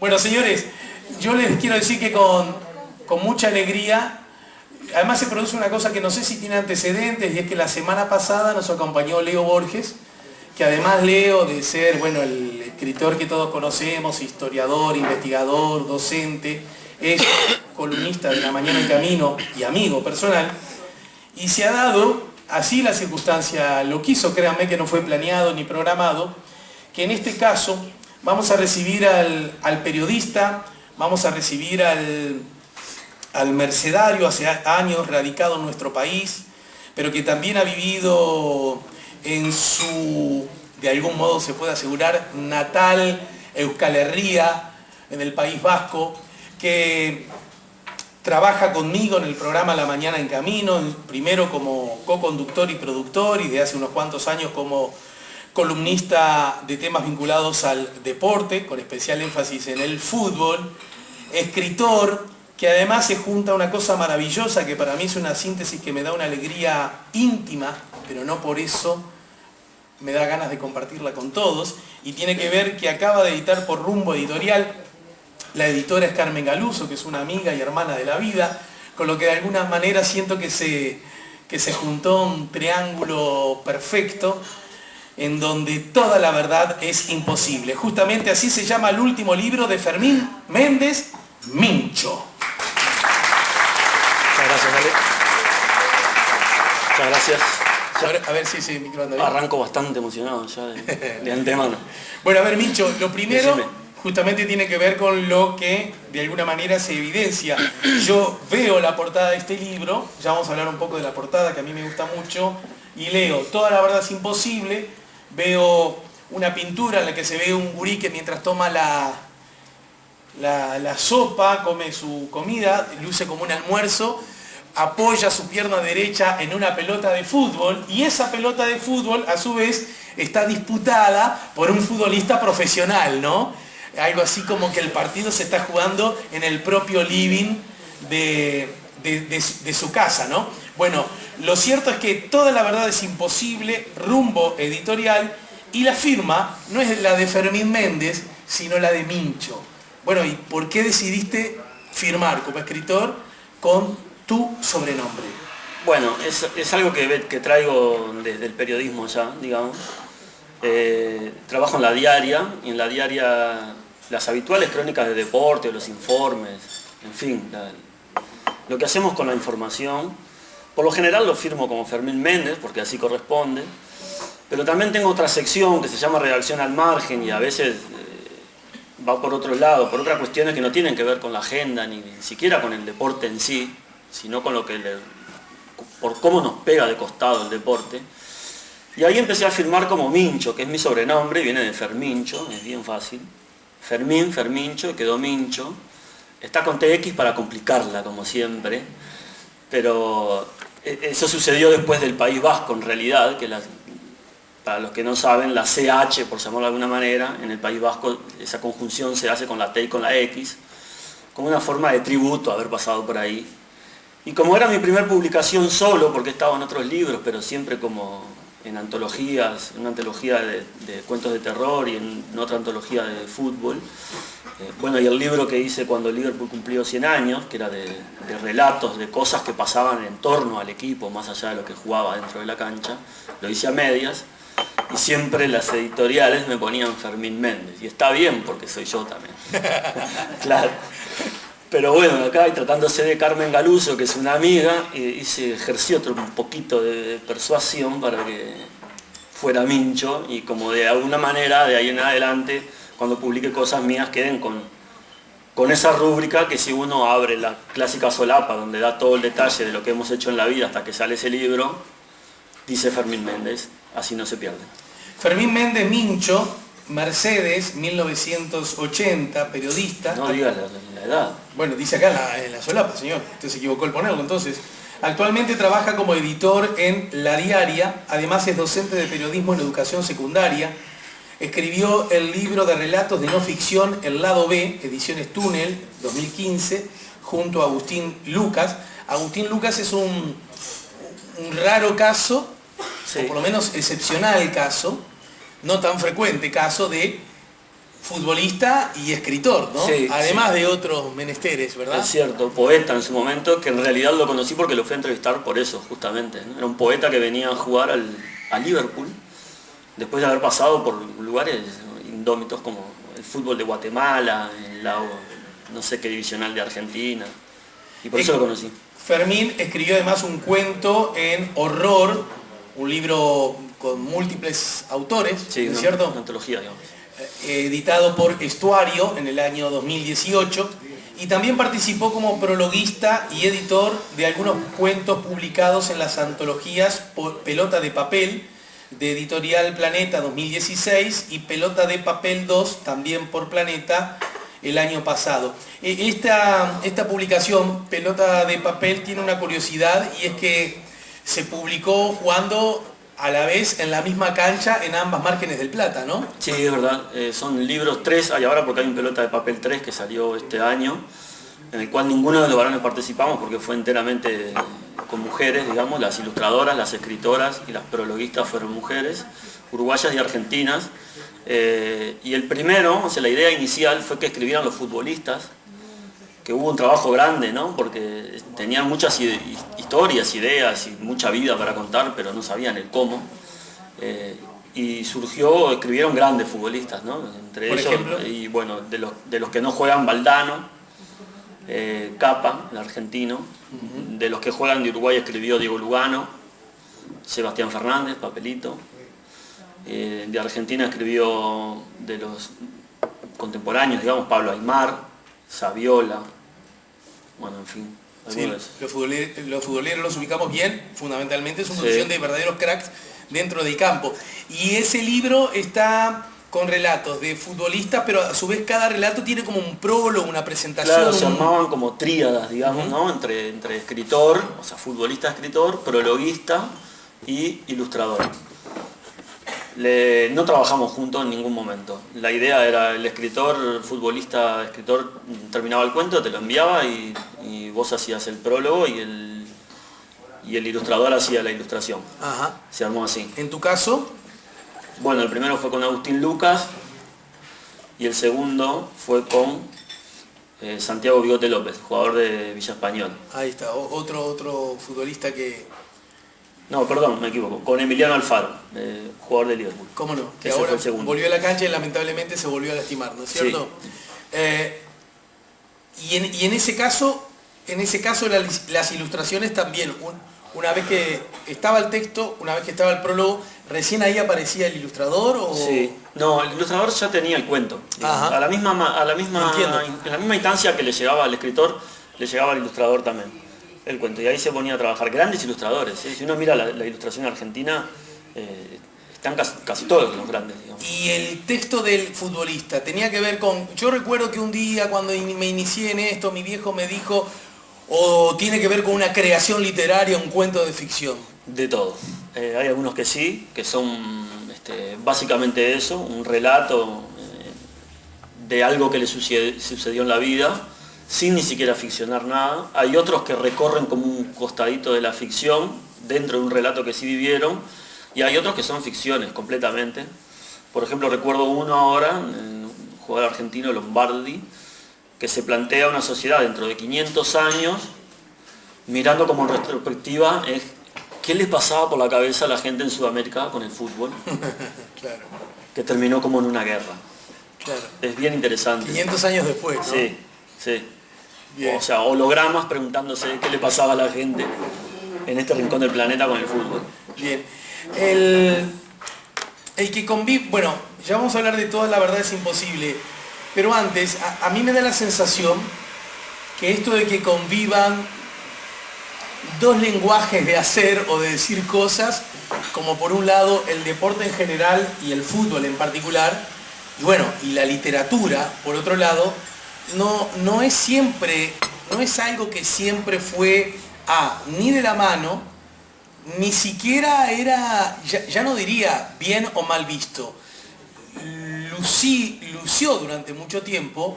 Bueno, señores, yo les quiero decir que con mucha alegría, además se produce una cosa que no sé si tiene antecedentes, y es que la semana pasada nos acompañó Leo Borges, que además Leo de ser, bueno, el escritor que todos conocemos, historiador, investigador, docente, es columnista de La Mañana en Camino y amigo personal, y se ha dado, así la circunstancia lo quiso, créanme que no fue planeado ni programado, que en este caso vamos a recibir al periodista, vamos a recibir al mercedario, hace años radicado en nuestro país, pero que también ha vivido en su, de algún modo se puede asegurar, natal Euskal Herria, en el País Vasco, que trabaja conmigo en el programa La Mañana en Camino, primero como co-conductor y productor, y de hace unos cuantos años como columnista de temas vinculados al deporte, con especial énfasis en el fútbol, escritor, que además se junta una cosa maravillosa que para mí es una síntesis que me da una alegría íntima, pero no por eso me da ganas de compartirla con todos, y tiene que ver que acaba de editar por Rumbo Editorial. La editora es Carmen Galuso, que es una amiga y hermana de la vida, con lo que de alguna manera siento que se juntó un triángulo perfecto en donde toda la verdad es imposible. Justamente así se llama el último libro de Fermín Méndez, Mincho. Muchas gracias, Ale. Muchas gracias. A ver si ese micro anda bien. Arranco bastante emocionado ya de antemano. Bueno, a ver, Mincho, lo primero... Decime. Justamente tiene que ver con lo que de alguna manera se evidencia. Yo veo la portada de este libro, ya vamos a hablar un poco de la portada que a mí me gusta mucho, y leo Toda la verdad es imposible, veo una pintura en la que se ve un gurí que mientras toma la sopa, come su comida, luce como un almuerzo, apoya su pierna derecha en una pelota de fútbol, y esa pelota de fútbol a su vez está disputada por un futbolista profesional, ¿no? Algo así como que el partido se está jugando en el propio living de su casa, ¿no? Bueno, lo cierto es que Toda la verdad es imposible, Rumbo Editorial, y la firma no es la de Fermín Méndez, sino la de Mincho. Bueno, ¿y por qué decidiste firmar como escritor con tu sobrenombre? Bueno, es algo que traigo desde el periodismo ya, digamos. Trabajo en La Diaria, y en La Diaria las habituales crónicas de deporte, los informes, en fin, lo que hacemos con la información. Por lo general lo firmo como Fermín Méndez, porque así corresponde, pero también tengo otra sección que se llama Redacción al Margen, y a veces va por otro lado, por otras cuestiones que no tienen que ver con la agenda, ni siquiera con el deporte en sí, sino con lo que por cómo nos pega de costado el deporte. Y ahí empecé a firmar como Mincho, que es mi sobrenombre, viene de Fermincho, es bien fácil. Fermín, Fermincho, quedó Mincho. Está con TX para complicarla, como siempre. Pero eso sucedió después del País Vasco, en realidad, que para los que no saben, la CH, por llamarlo de alguna manera, en el País Vasco, esa conjunción se hace con la T y con la X, como una forma de tributo a haber pasado por ahí. Y como era mi primer publicación solo, porque estaba en otros libros, pero siempre como en antologías, en una antología de cuentos de terror y en otra antología de fútbol. Bueno, y el libro que hice cuando el Liverpool cumplió 100 años, que era de relatos, de cosas que pasaban en torno al equipo, más allá de lo que jugaba dentro de la cancha, lo hice a medias, y siempre las editoriales me ponían Fermín Méndez, y está bien porque soy yo también. Claro. Pero bueno, acá, y tratándose de Carmen Galuso, que es una amiga, ejercí un poquito de persuasión para que fuera Mincho, y como de alguna manera, de ahí en adelante, cuando publique cosas mías, queden con esa rúbrica que si uno abre la clásica solapa, donde da todo el detalle de lo que hemos hecho en la vida hasta que sale ese libro, dice Fermín Méndez, así no se pierde. Fermín Méndez, Mincho, Mercedes, 1980, periodista. No digas la edad. Bueno, dice acá en la solapa, señor. Usted se equivocó al ponerlo, entonces. Actualmente trabaja como editor en La Diaria, además es docente de periodismo en educación secundaria. Escribió el libro de relatos de no ficción El Lado B, Ediciones Túnel, 2015, junto a Agustín Lucas. Agustín Lucas es un raro caso, sí, o por lo menos excepcional caso, no tan frecuente caso de futbolista y escritor, ¿no? Sí, Además sí. de otros menesteres, ¿verdad? Es cierto, poeta en su momento, que en realidad lo conocí porque lo fui a entrevistar por eso, justamente, ¿no? Era un poeta que venía a jugar a Liverpool, después de haber pasado por lugares indómitos como el fútbol de Guatemala, no sé qué divisional de Argentina, y por eso lo conocí. Fermín escribió además un cuento en Horror, un libro con múltiples autores, Sí, ¿no es una, cierto? una antología, digamos. Editado por Estuario en el año 2018, y también participó como prologuista y editor de algunos cuentos publicados en las antologías Pelota de Papel, de Editorial Planeta 2016, y Pelota de Papel 2, también por Planeta, el año pasado. Esta publicación, Pelota de Papel, tiene una curiosidad, y es que se publicó jugando a la vez en la misma cancha en ambas márgenes del Plata, ¿no? Sí, es verdad, son libros 3, hay ahora porque hay un Pelota de Papel 3 que salió este año, en el cual ninguno de los varones participamos porque fue enteramente con mujeres, digamos, las ilustradoras, las escritoras y las prologuistas fueron mujeres, uruguayas y argentinas. Y el primero, o sea, la idea inicial fue que escribieran los futbolistas, que hubo un trabajo grande, ¿no? Porque tenían muchas historias, ideas y mucha vida para contar, pero no sabían el cómo. Y escribieron grandes futbolistas, ¿no? Entre Por ellos, ejemplo, y bueno, de los que no juegan, Valdano, Capa, el argentino. De los que juegan de Uruguay escribió Diego Lugano, Sebastián Fernández, Papelito. De Argentina escribió de los contemporáneos, digamos, Pablo Aimar, Saviola, bueno, en fin. sí, los futboleros los ubicamos bien, fundamentalmente es una condición de verdaderos cracks dentro del campo. Y ese libro está con relatos de futbolistas, pero a su vez cada relato tiene como un prólogo, una presentación. Claro, se armaban como tríadas, digamos, ¿no? Entre escritor, o sea, futbolista-escritor, prologuista y ilustrador. No trabajamos juntos en ningún momento. La idea era el escritor, escritor terminaba el cuento, te lo enviaba y vos hacías el prólogo y el ilustrador hacía la ilustración. Ajá. Se armó así. En tu caso, Bueno, el primero fue con Agustín Lucas y el segundo fue con Santiago Bigote López, jugador de Villa Español. ahí está, otro futbolista que, No, perdón, me equivoco. Con Emiliano Alfaro, jugador de Liverpool. cómo no, que Ese ahora fue el segundo. volvió a la cancha y lamentablemente se volvió a lastimar, ¿no es cierto? Y en ese caso las ilustraciones también, una vez que estaba el texto, una vez que estaba el prólogo, ¿recién ahí aparecía el ilustrador? O... Sí, no, el ilustrador ya tenía el cuento. Ajá. En la misma instancia que le llegaba al escritor, le llegaba al ilustrador también el cuento. Y ahí se ponía a trabajar. Grandes ilustradores, ¿eh? Si uno mira la ilustración argentina, están casi todos los grandes, digamos. Y el texto del futbolista tenía que ver con... Yo recuerdo que un día cuando me inicié en esto, mi viejo me dijo, o tiene que ver con una creación literaria, un cuento de ficción. De todo. Hay algunos que sí, que son básicamente eso, un relato de algo que le sucedió en la vida, sin ni siquiera ficcionar nada. Hay otros que recorren como un costadito de la ficción, dentro de un relato que sí vivieron, y hay otros que son ficciones completamente. Por ejemplo, recuerdo uno ahora, un jugador argentino, Lombardi, que se plantea una sociedad dentro de 500 años, mirando como en retrospectiva qué le pasaba por la cabeza a la gente en Sudamérica con el fútbol, Claro, que terminó como en una guerra. claro. Es bien interesante. 500 años después, ¿no? Sí, sí. Bien. O sea, hologramas preguntándose qué le pasaba a la gente en este rincón del planeta con el fútbol. Bien. El que convive... Bueno, ya vamos a hablar de toda la verdad es imposible. Pero antes, a mí me da la sensación que esto de que convivan dos lenguajes de hacer o de decir cosas, como por un lado el deporte en general y el fútbol en particular, y bueno, y la literatura, por otro lado, no es algo que siempre fue ni de la mano, ni siquiera era, ya no diría bien o mal visto. Lució durante mucho tiempo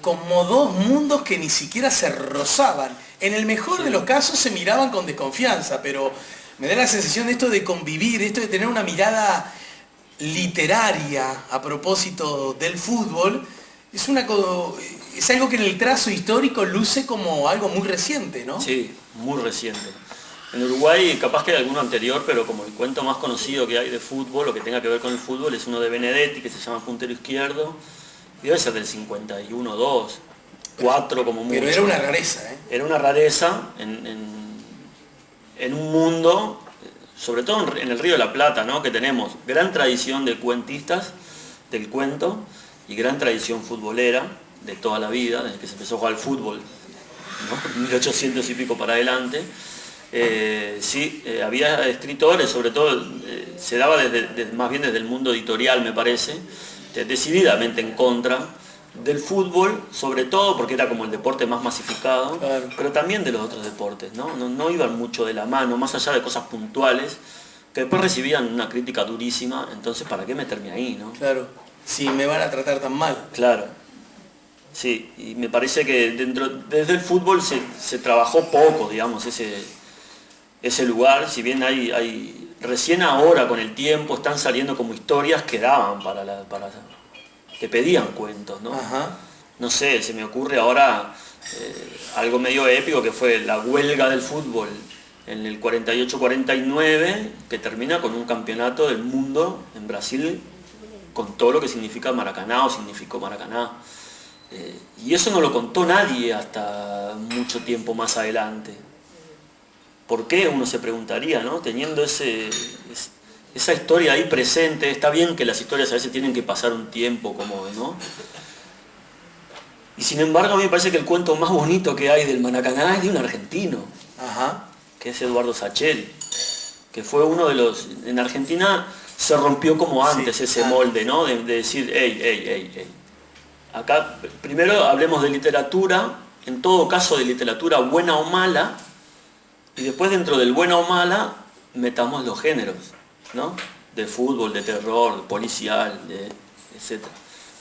como dos mundos que ni siquiera se rozaban. En el mejor de los casos se miraban con desconfianza, pero me da la sensación de esto de convivir, esto de tener una mirada literaria a propósito del fútbol, es algo que en el trazo histórico luce como algo muy reciente, ¿no? Sí, muy reciente. En Uruguay capaz que hay alguno anterior, pero como el cuento más conocido que hay de fútbol, o que tenga que ver con el fútbol, es uno de Benedetti, que se llama Puntero Izquierdo, y debe ser del 51, 2, 4 como mucho. Pero era una rareza, ¿eh? Era una rareza en un mundo, sobre todo en el Río de la Plata, ¿no? Que tenemos gran tradición de cuentistas del cuento y gran tradición futbolera de toda la vida, desde que se empezó a jugar al fútbol, ¿no? 1800 y pico para adelante. Había escritores, sobre todo se daba más bien desde el mundo editorial, me parece, decididamente en contra del fútbol, sobre todo porque era como el deporte más masificado, claro, pero también de los otros deportes, ¿no? No iban mucho de la mano, más allá de cosas puntuales, que después recibían una crítica durísima, entonces ¿para qué meterme ahí, no? Claro, si me van a tratar tan mal. Claro. Sí, y me parece que desde el fútbol se trabajó poco, digamos, ese lugar, si bien hay recién ahora con el tiempo están saliendo como historias que daban que pedían cuentos, ¿no? Ajá. No sé, se me ocurre ahora algo medio épico que fue la huelga del fútbol en el 48-49, que termina con un campeonato del mundo en Brasil con todo lo que significa Maracaná o significó Maracaná. Y eso no lo contó nadie hasta mucho tiempo más adelante. ¿Por qué? Uno se preguntaría, ¿no? Teniendo esa historia ahí presente, está bien que las historias a veces tienen que pasar un tiempo, como, ¿no? Y sin embargo a mí me parece que el cuento más bonito que hay del Maracaná es de un argentino, Ajá, que es Eduardo Sacheri, que fue uno de los... En Argentina se rompió como antes, sí, ese molde, ¿no? De decir, hey. Acá primero hablemos de literatura, en todo caso de literatura buena o mala, y después dentro del buena o mala metamos los géneros, ¿no? De fútbol, de terror, de policial, etc.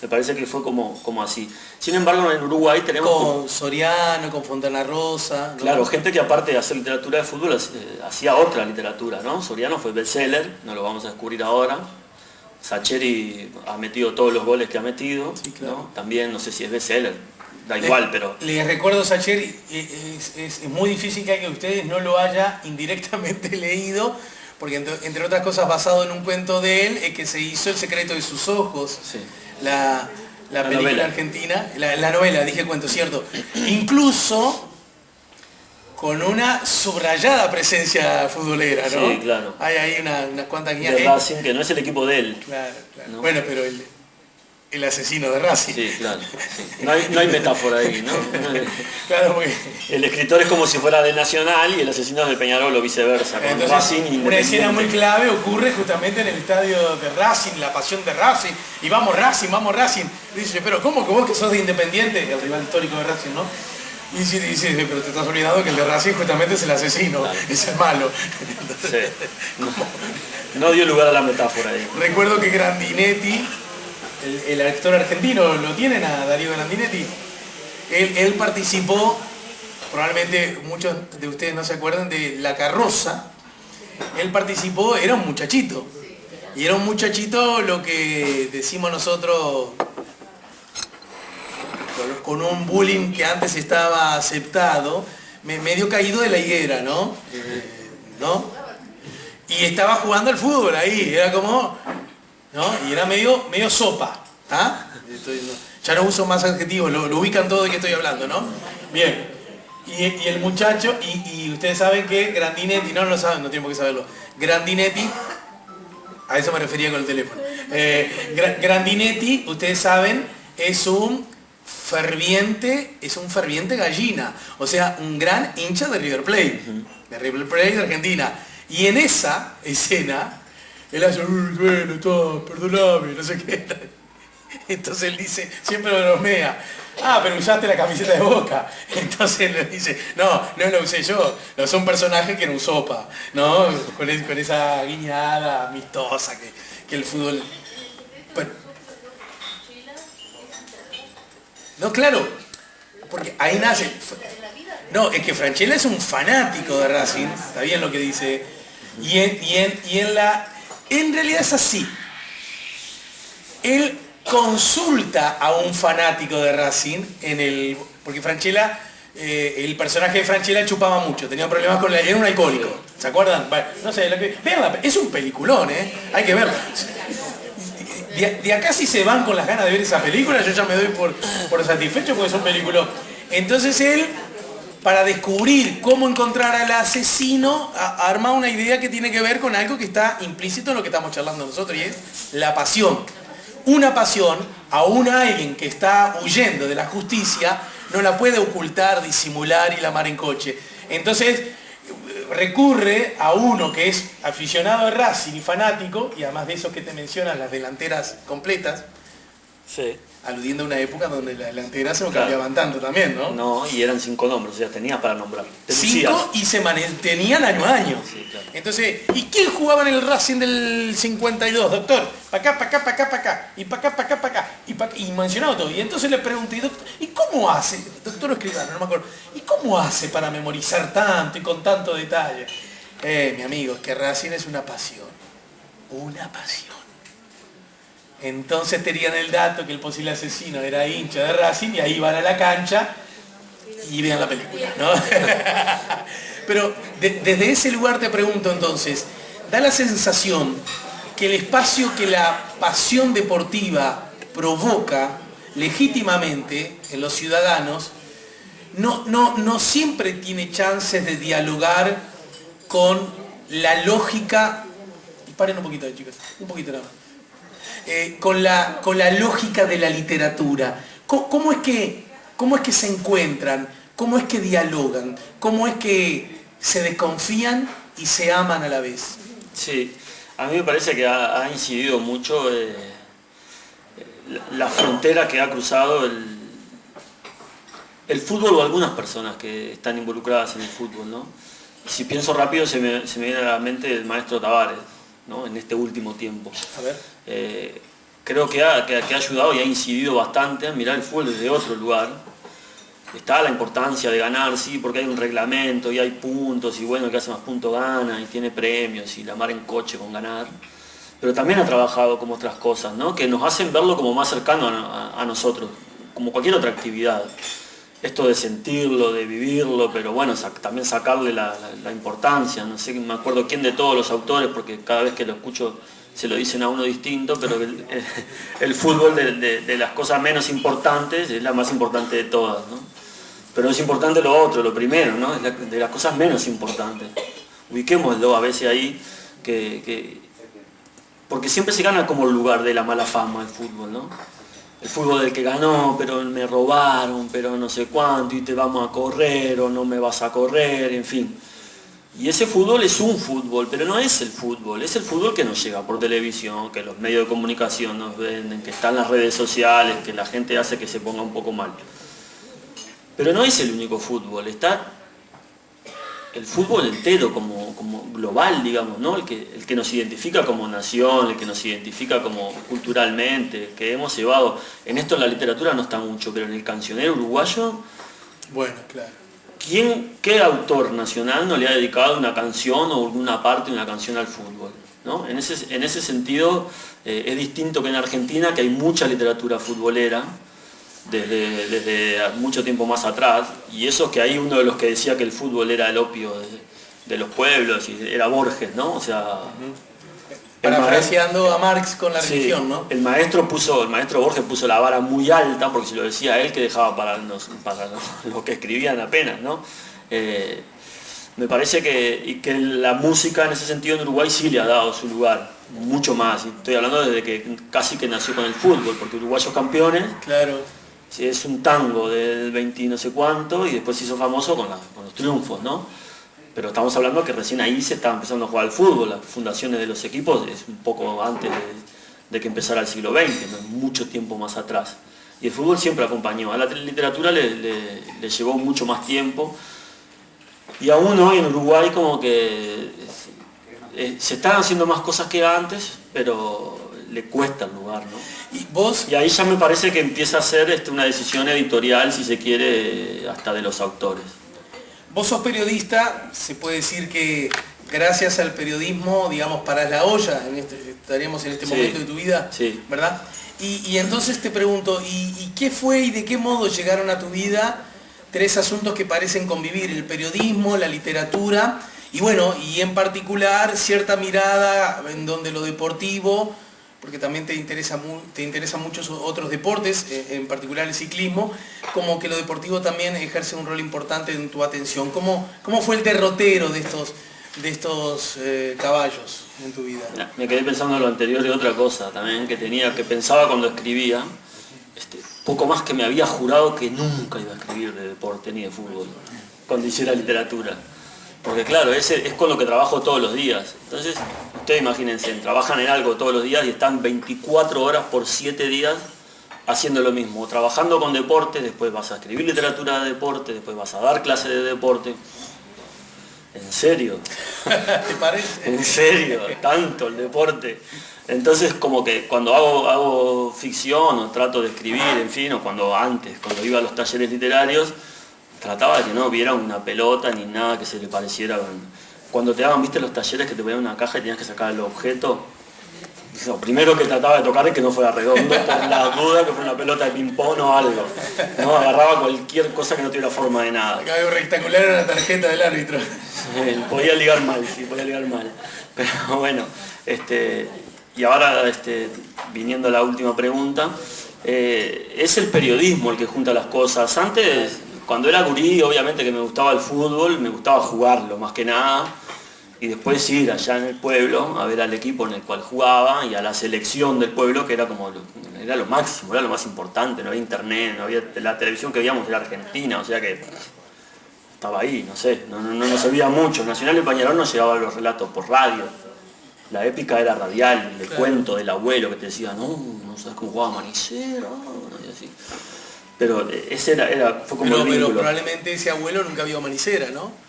Me parece que fue como así. Sin embargo, en Uruguay tenemos... Con Soriano, con Fontana Rosa, ¿no? Claro, gente que aparte de hacer literatura de fútbol, hacía otra literatura, ¿no? Soriano fue bestseller, no lo vamos a descubrir ahora. Sacheri ha metido todos los goles que ha metido, sí, claro, ¿no? También, no sé si es bestseller, da igual, pero... Les recuerdo, Sacheri, es muy difícil que ustedes no lo haya indirectamente leído, porque entre otras cosas basado en un cuento de él, es que se hizo El secreto de sus ojos, sí, la película novela argentina, la novela, dije cuento, cierto. Incluso con una subrayada presencia futbolera, ¿no? Sí, claro. Hay ahí unas cuantas guías. De Racing, que no es el equipo de él. Claro. ¿No? Bueno, pero el asesino de Racing. Sí, claro. Sí. No hay metáfora ahí, ¿no? Claro, porque... El escritor es como si fuera de Nacional y el asesino es del Peñarol o viceversa. Entonces, Racing, una escena muy clave ocurre justamente en el estadio de Racing, la pasión de Racing, y vamos Racing. Dice, pero ¿cómo que vos que sos de Independiente? El rival histórico de Racing, ¿no? Y dice, pero te estás olvidando que el de Racing justamente es el asesino, claro, es el malo. Entonces, sí. No dio lugar a la metáfora ahí. Recuerdo que Grandinetti, el actor argentino, ¿lo tienen a Darío Grandinetti? Él participó, probablemente muchos de ustedes no se acuerdan, de La Carroza. Él participó, era un muchachito. Y era un muchachito lo que decimos nosotros... con un bullying que antes estaba aceptado, medio caído de la higuera, ¿no? ¿No? Y estaba jugando al fútbol ahí, era como, ¿no? Y era medio sopa, ¿ah? Ya no uso más adjetivos, lo ubican todo de qué estoy hablando, ¿no? Bien. Y el muchacho, y ustedes saben que Grandinetti, no lo saben, no tienen por qué saberlo, Grandinetti, a eso me refería con el teléfono, Grandinetti, ustedes saben, es un ferviente gallina, o sea, un gran hincha de River Plate, de River Plate de Argentina. Y en esa escena, él hace, bueno, todo, perdóname, no sé qué. Entonces él dice, siempre lo bromea, pero usaste la camiseta de Boca. Entonces él le dice, no lo usé yo, lo usó un personaje que era un sopa, ¿no? Con esa guiñada amistosa que el fútbol... No, claro, porque ahí nace... No, es que Francella es un fanático de Racing, está bien lo que dice, en realidad es así. él consulta a un fanático de Racing porque Franchella, el personaje de Franchella chupaba mucho, tenía problemas era un alcohólico, ¿se acuerdan? Bueno, no sé, vean, es un peliculón, hay que verlo. De acá si se van con las ganas de ver esa película, yo ya me doy por satisfecho porque es un peliculón. Entonces él, para descubrir cómo encontrar al asesino, arma una idea que tiene que ver con algo que está implícito en lo que estamos charlando nosotros, y es la pasión. Una pasión, aún alguien que está huyendo de la justicia, no la puede ocultar, disimular y la mar en coche. Entonces recurre a uno que es aficionado de Racing y fanático, y además de esos que te mencionan, las delanteras completas, sí, aludiendo a una época donde las delanteras se no cambiaban tanto también, ¿no? No, y eran 5 nombres, o sea, tenías para nombrar. 5 y se mantenían año a año. Sí, claro. Entonces, ¿y quién jugaba en el Racing del 52, doctor? Pa' acá, pa' acá, pa' acá, pa' acá. Y pa' acá, pa' acá, pa' acá. Y mencionado todo. Y entonces le pregunté, ¿y cómo hace? Doctor Escribano, no me acuerdo. ¿Y cómo hace para memorizar tanto y con tanto detalle? Mi amigo, que Racing es una pasión. Una pasión. Entonces tenían el dato que el posible asesino era hincha de Racing y ahí van a la cancha y vean la película, ¿no? Pero desde ese lugar te pregunto entonces, da la sensación que el espacio que la pasión deportiva provoca legítimamente en los ciudadanos no siempre tiene chances de dialogar con la lógica. Paren un poquito, chicos, un poquito nada más. Con la lógica de la literatura. ¿Cómo es que se encuentran? ¿Cómo es que dialogan? ¿Cómo es que se desconfían y se aman a la vez? Sí, a mí me parece que ha incidido mucho la frontera que ha cruzado el fútbol o algunas personas que están involucradas en el fútbol, ¿no? Si pienso rápido se me viene a la mente el maestro Tavares, ¿no? En este último tiempo. A ver. Creo que ha ayudado y ha incidido bastante a mirar el fútbol desde otro lugar. Está la importancia de ganar, sí, porque hay un reglamento y hay puntos, y bueno, el que hace más puntos gana, y tiene premios, y la mar en coche con ganar. Pero también ha trabajado como otras cosas, ¿no? Que nos hacen verlo como más cercano a nosotros, como cualquier otra actividad. Esto de sentirlo, de vivirlo, pero bueno, también sacarle la importancia. No sé, me acuerdo quién de todos los autores, porque cada vez que lo escucho se lo dicen a uno distinto, pero el fútbol de las cosas menos importantes es la más importante de todas, ¿no? Pero es importante lo otro, lo primero, ¿no? Es de las cosas menos importantes. Ubiquémoslo a veces ahí, porque siempre se gana como el lugar de la mala fama el fútbol, ¿no? El fútbol del que ganó, pero me robaron, pero no sé cuánto, y te vamos a correr o no me vas a correr, en fin. Y ese fútbol es un fútbol, pero no es el fútbol que nos llega por televisión, que los medios de comunicación nos venden, que están las redes sociales, que la gente hace que se ponga un poco mal. Pero no es el único fútbol, está el fútbol entero como global, digamos, ¿no? El que nos identifica como nación, el que nos identifica como culturalmente, que hemos llevado. En esto en la literatura no está mucho, pero en el cancionero uruguayo, bueno, claro. ¿Qué autor nacional no le ha dedicado una canción o alguna parte de una canción al fútbol? ¿No? En ese sentido es distinto que en Argentina, que hay mucha literatura futbolera, desde mucho tiempo más atrás, y eso que hay uno de los que decía que el fútbol era el opio de los pueblos, y era Borges, ¿no? O sea, parafraseando a Marx con la religión, ¿no? El maestro Borges puso la vara muy alta, porque si lo decía él, que dejaba para los que escribían apenas, ¿no? Me parece que la música en ese sentido en Uruguay sí le ha dado su lugar, mucho más, y estoy hablando desde que casi que nació con el fútbol, porque Uruguayos Campeones, claro, es un tango del 20 no sé cuánto, y después se hizo famoso con los triunfos, ¿no? Pero estamos hablando que recién ahí se estaba empezando a jugar al fútbol, las fundaciones de los equipos es un poco antes de que empezara el siglo XX, ¿no? Mucho tiempo más atrás. Y el fútbol siempre acompañó, a la literatura le llevó mucho más tiempo, y aún hoy en Uruguay como que se están haciendo más cosas que antes, pero le cuesta el lugar, ¿no? Y ahí ya me parece que empieza a ser una decisión editorial, si se quiere, hasta de los autores. Vos sos periodista, se puede decir que gracias al periodismo, digamos, paras la olla, estaríamos en este momento de tu vida, ¿verdad? Y entonces te pregunto, ¿y qué fue y de qué modo llegaron a tu vida tres asuntos que parecen convivir? El periodismo, la literatura, y bueno, y en particular cierta mirada en donde lo deportivo, porque también te interesan muchos otros deportes, en particular el ciclismo, como que lo deportivo también ejerce un rol importante en tu atención. ¿Cómo fue el derrotero de estos caballos en tu vida? Me quedé pensando en lo anterior y otra cosa también que pensaba cuando escribía, poco más que me había jurado que nunca iba a escribir de deporte ni de fútbol cuando hiciera literatura. Porque claro, es con lo que trabajo todos los días. Entonces, ustedes imagínense, trabajan en algo todos los días y están 24 horas por 7 días haciendo lo mismo. Trabajando con deporte, después vas a escribir literatura de deporte, después vas a dar clases de deporte. ¿En serio? ¿Te parece? ¿En serio? Tanto el deporte. Entonces, como que cuando hago ficción o trato de escribir, en fin, o cuando iba a los talleres literarios, trataba de que no viera una pelota ni nada que se le pareciera. Cuando te daban, viste, los talleres que te ponían una caja y tenías que sacar el objeto, lo primero que trataba de tocar es que no fuera redondo, por la duda que fuera una pelota de ping-pong o algo. No, agarraba cualquier cosa que no tuviera forma de nada. Acá algo rectangular en la tarjeta del árbitro. Podía ligar mal, sí, podía ligar mal. Pero bueno, y ahora, viniendo a la última pregunta, es el periodismo el que junta las cosas. Antes, cuando era gurí, obviamente que me gustaba el fútbol, me gustaba jugarlo más que nada, y después ir allá en el pueblo a ver al equipo en el cual jugaba y a la selección del pueblo, que era era lo máximo, era lo más importante. No había internet, no había la televisión que veíamos era Argentina, o sea que estaba ahí, no sé, no se veía mucho. Nacional de Peñarol no llegaba a los relatos por radio. La épica era radial, el cuento del abuelo que te decía, no sabes cómo jugaba Manicero, y así. Pero ese fue como el vínculo. Pero probablemente ese abuelo nunca vio Manicera, ¿no?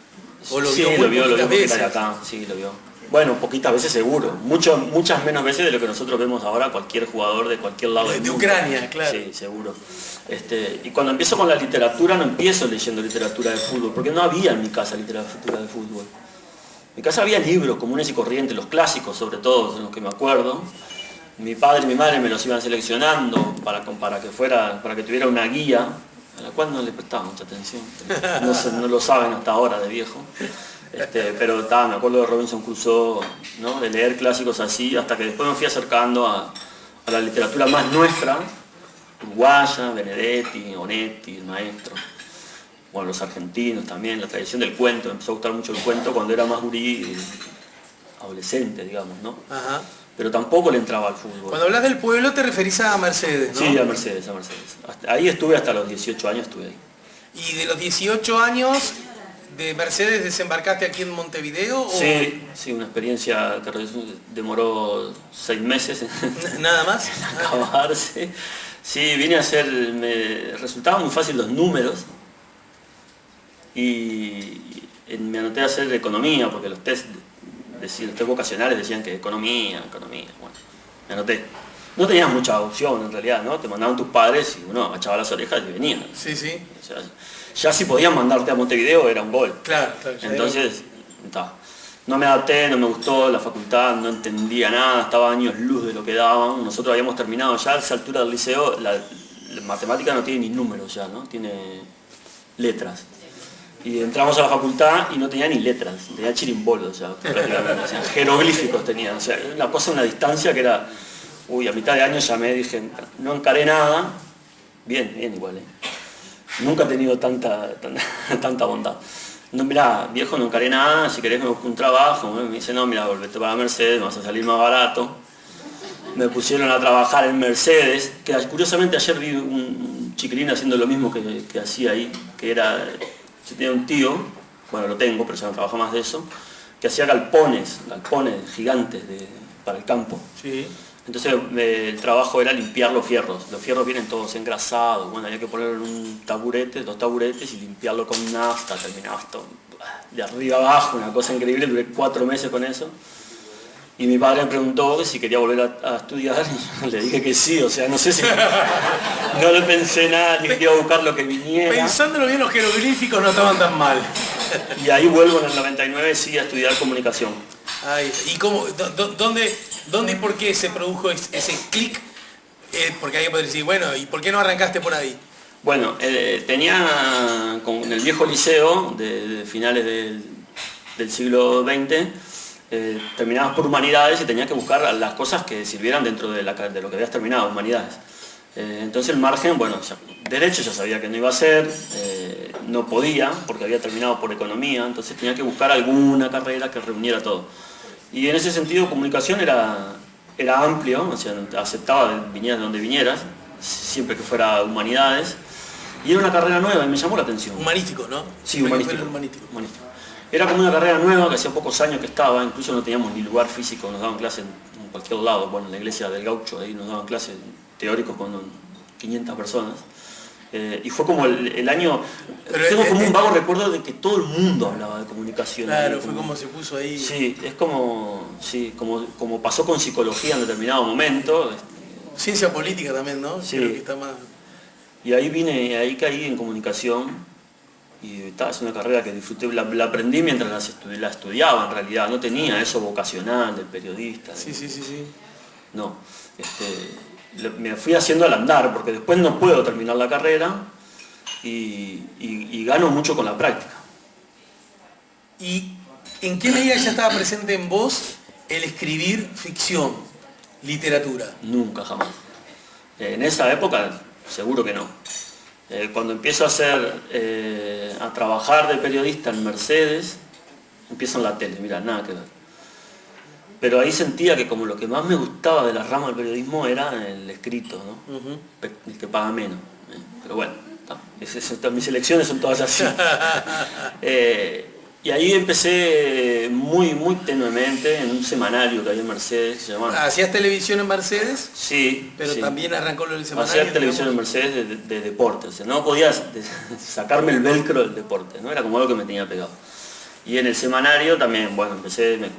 ¿O lo vio? Lo vio veces. Acá, sí, lo vio. Bueno, poquitas veces seguro. Muchas menos veces de lo que nosotros vemos ahora cualquier jugador de cualquier lado del mundo. De Ucrania, claro. Sí, seguro. Y cuando empiezo con la literatura, no empiezo leyendo literatura de fútbol, porque no había en mi casa literatura de fútbol. En mi casa había libros comunes y corrientes, los clásicos sobre todo, de los que me acuerdo. Mi padre y mi madre me los iban seleccionando para que tuviera una guía, a la cual no le prestaba mucha atención. No lo saben hasta ahora de viejo. Pero me acuerdo de Robinson Crusoe, ¿no? De leer clásicos así, hasta que después me fui acercando a la literatura más nuestra, uruguaya, Benedetti, Onetti, el maestro. Bueno, los argentinos también, la tradición del cuento. Me empezó a gustar mucho el cuento cuando era más gurí, adolescente, digamos, ¿no? Ajá. Pero tampoco le entraba al fútbol. Cuando hablas del pueblo te referís a Mercedes, ¿no? Sí, a Mercedes. Ahí estuve hasta los 18 años, estuve ahí. ¿Y de los 18 años de Mercedes desembarcaste aquí en Montevideo? ¿O? Sí, una experiencia que demoró 6 meses. ¿Nada más? En acabarse. Sí, vine a me resultaban muy fácil los números y me anoté a hacer economía, porque los test vocacionales decían que economía, bueno, me anoté. No tenías mucha opción en realidad, ¿no? Te mandaban tus padres y uno agachaba las orejas y venían. Sí. O sea, ya si podían mandarte a Montevideo era un gol. Claro. Entonces, no me adapté, no me gustó la facultad, no entendía nada, estaba a años luz de lo que daban. Nosotros habíamos terminado ya a esa altura del liceo, la matemática no tiene ni números ya, ¿no? Tiene letras. Y entramos a la facultad y no tenía ni letras, tenía chirimbolos ya, prácticamente, o sea, jeroglíficos tenía, o sea, una cosa, una distancia que era, a mitad de año ya dije, no encaré nada, bien igual, nunca he tenido tanta bondad. No, mirá, viejo, no encaré nada, si querés me busco un trabajo, me dice, no, mira, volvete para Mercedes, me vas a salir más barato. Me pusieron a trabajar en Mercedes, que curiosamente ayer vi un chiquilín haciendo lo mismo que hacía ahí, que era... Yo tenía un tío, bueno lo tengo, pero ya no trabaja más de eso, que hacía galpones gigantes para el campo. Sí. Entonces el trabajo era limpiar los fierros. Los fierros vienen todos engrasados, bueno, había que poner dos taburetes y limpiarlo con nafta, terminaba esto de arriba abajo, una cosa increíble, duré 4 meses con eso. Y mi padre me preguntó si quería volver a estudiar y le dije que sí, o sea, no sé si... No le pensé nada, dije que iba a buscar lo que viniera. Pensándolo bien, los jeroglíficos no estaban tan mal. Y ahí vuelvo en el 99 sí a estudiar comunicación. Ay, ¿y cómo, dónde y por qué se produjo ese clic? Porque alguien puede decir, bueno, ¿y por qué no arrancaste por ahí? Bueno, tenía con el viejo liceo de finales del siglo XX, terminabas por humanidades y tenías que buscar las cosas que sirvieran dentro de lo que habías terminado, humanidades. Entonces el margen, bueno, derecho ya sabía que no iba a ser, no podía porque había terminado por economía, entonces tenía que buscar alguna carrera que reuniera todo. Y en ese sentido comunicación era amplio, o sea, aceptaba vinieras de donde vinieras, siempre que fuera humanidades, y era una carrera nueva y me llamó la atención. Humanístico, ¿no? Sí, humanístico. Era como una carrera nueva que hacía pocos años que estaba, incluso no teníamos ni lugar físico, nos daban clases en cualquier lado, bueno, en la iglesia del Gaucho, ahí nos daban clases teóricos con 500 personas. Y fue como el año, tengo como un vago recuerdo de que todo el mundo hablaba de comunicación. Claro, fue como se puso ahí. Sí, es como pasó con psicología en determinado momento. Ciencia política también, ¿no? Sí. Creo que está más... Y ahí caí en comunicación y es una carrera que disfruté, la aprendí mientras la estudiaba en realidad, no tenía eso vocacional del periodista. Sí. No, me fui haciendo al andar porque después no puedo terminar la carrera y gano mucho con la práctica. ¿Y en qué medida ya estaba presente en vos el escribir ficción, literatura? Nunca, jamás. En esa época seguro que no. Cuando empiezo a trabajar de periodista en Mercedes, empiezo en la tele, mira, nada que ver. Pero ahí sentía que como lo que más me gustaba de la rama del periodismo era el escrito, ¿no? El que paga menos. Pero bueno, mis elecciones son todas así. Y ahí empecé muy tenuemente en un semanario que había en Mercedes que se llamaba... ¿Hacías televisión en Mercedes? Sí. Pero sí. también arrancó lo del semanario. Hacía televisión en Mercedes de deporte, o sea, no podía sacarme el velcro del deporte, ¿no? Era como algo que me tenía pegado. Y en el semanario también, bueno,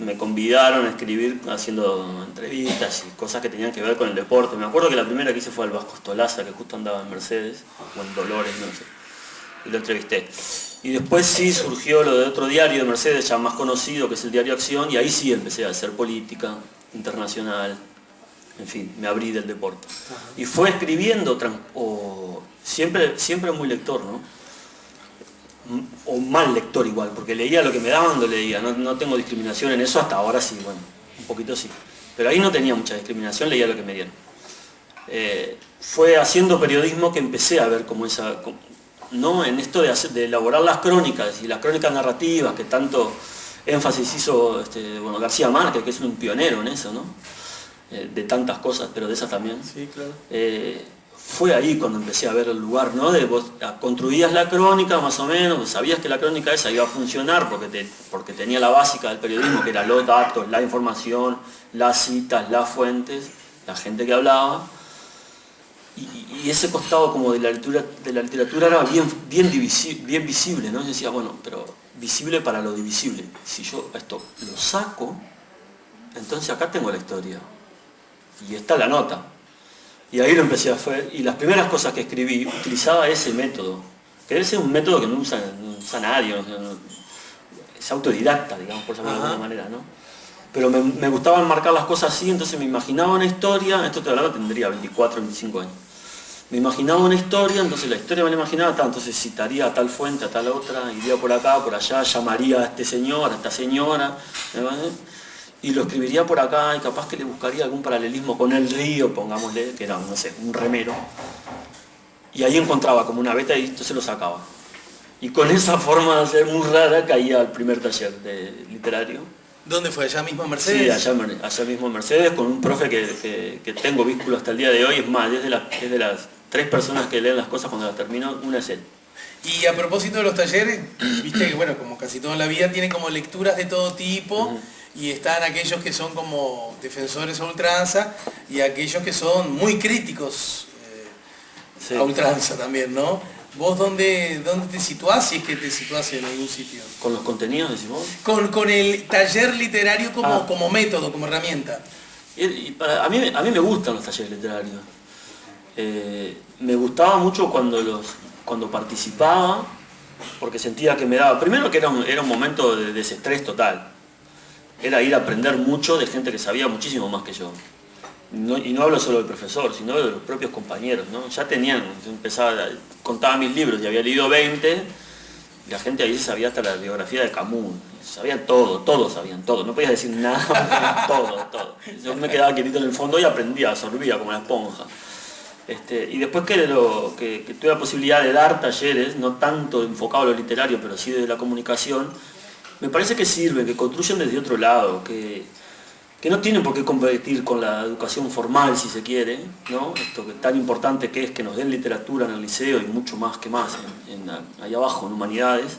me convidaron a escribir haciendo entrevistas y cosas que tenían que ver con el deporte. Me acuerdo que la primera que hice fue al Vasco Stolaza, que justo andaba en Mercedes, o en Dolores, no sé, y lo entrevisté. Y después sí surgió lo de otro diario de Mercedes, ya más conocido, que es el Diario Acción, y ahí sí empecé a hacer política internacional, en fin, me abrí del deporte. Y fue escribiendo, siempre muy lector, ¿no? O mal lector igual, porque leía lo que me daban, lo leía, no tengo discriminación en eso, hasta ahora sí, bueno, un poquito sí. Pero ahí no tenía mucha discriminación, leía lo que me dieron. Fue haciendo periodismo que empecé a ver como esa... ¿no? En esto de elaborar las crónicas y las crónicas narrativas que tanto énfasis hizo García Márquez, que es un pionero en eso, ¿no? De tantas cosas, pero de esas también. Sí, claro. Fue ahí cuando empecé a ver el lugar, ¿no? Vos construías la crónica más o menos, sabías que la crónica esa iba a funcionar porque tenía la básica del periodismo, que eran los datos, la información, las citas, las fuentes, la gente que hablaba. Y ese costado como de la literatura era bien visible, ¿no? Yo decía, bueno, pero visible para lo divisible. Si yo esto lo saco, entonces acá tengo la historia. Y está la nota. Y ahí lo empecé a hacer. Y las primeras cosas que escribí, utilizaba ese método. Que ese es un método que no usa nadie. Es autodidacta, digamos, por llamarlo de alguna manera, ¿no? Pero me gustaba enmarcar las cosas así, entonces me imaginaba una historia, esto te hablaba, tendría 24, 25 años. Me imaginaba una historia, entonces la historia me la imaginaba, entonces citaría a tal fuente, a tal otra, iría por acá, por allá, llamaría a este señor, a esta señora, y lo escribiría por acá, y capaz que le buscaría algún paralelismo con el río, pongámosle, que era, no sé, un remero. Y ahí encontraba como una beta y entonces lo sacaba. Y con esa forma de hacer muy rara caía al primer taller literario. ¿Dónde fue? ¿Allá mismo en Mercedes? Sí, allá mismo en Mercedes, con un profe que tengo vínculo hasta el día de hoy. Es más, es de las 3 personas que leen las cosas cuando las termino, una es él. Y a propósito de los talleres, viste que bueno, como casi todo en la vida, tiene como lecturas de todo tipo, y están aquellos que son como defensores a ultranza, y aquellos que son muy críticos a ultranza también, ¿no? ¿Vos dónde te situás, si es que te situás en algún sitio? ¿Con los contenidos, decís vos? Con el taller literario como método, como herramienta. A mí me gustan los talleres literarios. Me gustaba mucho cuando participaba porque sentía que me daba, primero que era un momento de desestrés total, era ir a aprender mucho de gente que sabía muchísimo más que yo. Y no hablo solo del profesor, sino de los propios compañeros, ¿no? Ya tenían, yo contaba mis libros y había leído 20, y la gente ahí sabía hasta la biografía de Camus, sabían todo, todos sabían todo, no podías decir nada, todo. Yo me quedaba quietito en el fondo y aprendía, absorbía como una esponja. Y después que tuve la posibilidad de dar talleres, no tanto enfocado a lo literario, pero sí de la comunicación, me parece que sirven, que construyen desde otro lado, que no tienen por qué competir con la educación formal, si se quiere, ¿no? Esto que tan importante que es que nos den literatura en el liceo y mucho más que más ahí abajo en humanidades.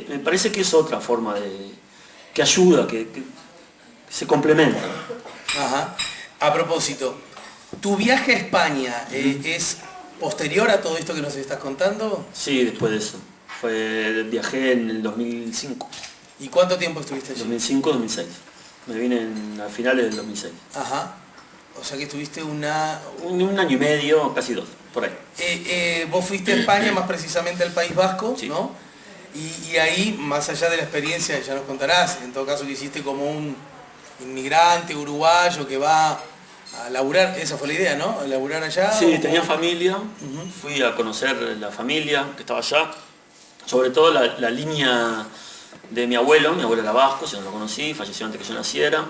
Me parece que es otra forma que ayuda, que se complementa. Ajá. A propósito, ¿tu viaje a España es posterior a todo esto que nos estás contando? Sí, después de eso. Viajé en el 2005. ¿Y cuánto tiempo estuviste allí? 2005-2006. Me vine a finales del 2006. Ajá. O sea que estuviste un año y medio, casi 2, por ahí. Vos fuiste a España, más precisamente al País Vasco, sí. ¿no? Y ahí, más allá de la experiencia, ya nos contarás, en todo caso que hiciste como un inmigrante uruguayo que va a laburar, esa fue la idea, ¿no? A laburar allá. Sí, tenía familia, fui a conocer la familia que estaba allá, sobre todo la línea de mi abuelo era vasco, si no lo conocí, falleció antes que yo naciera,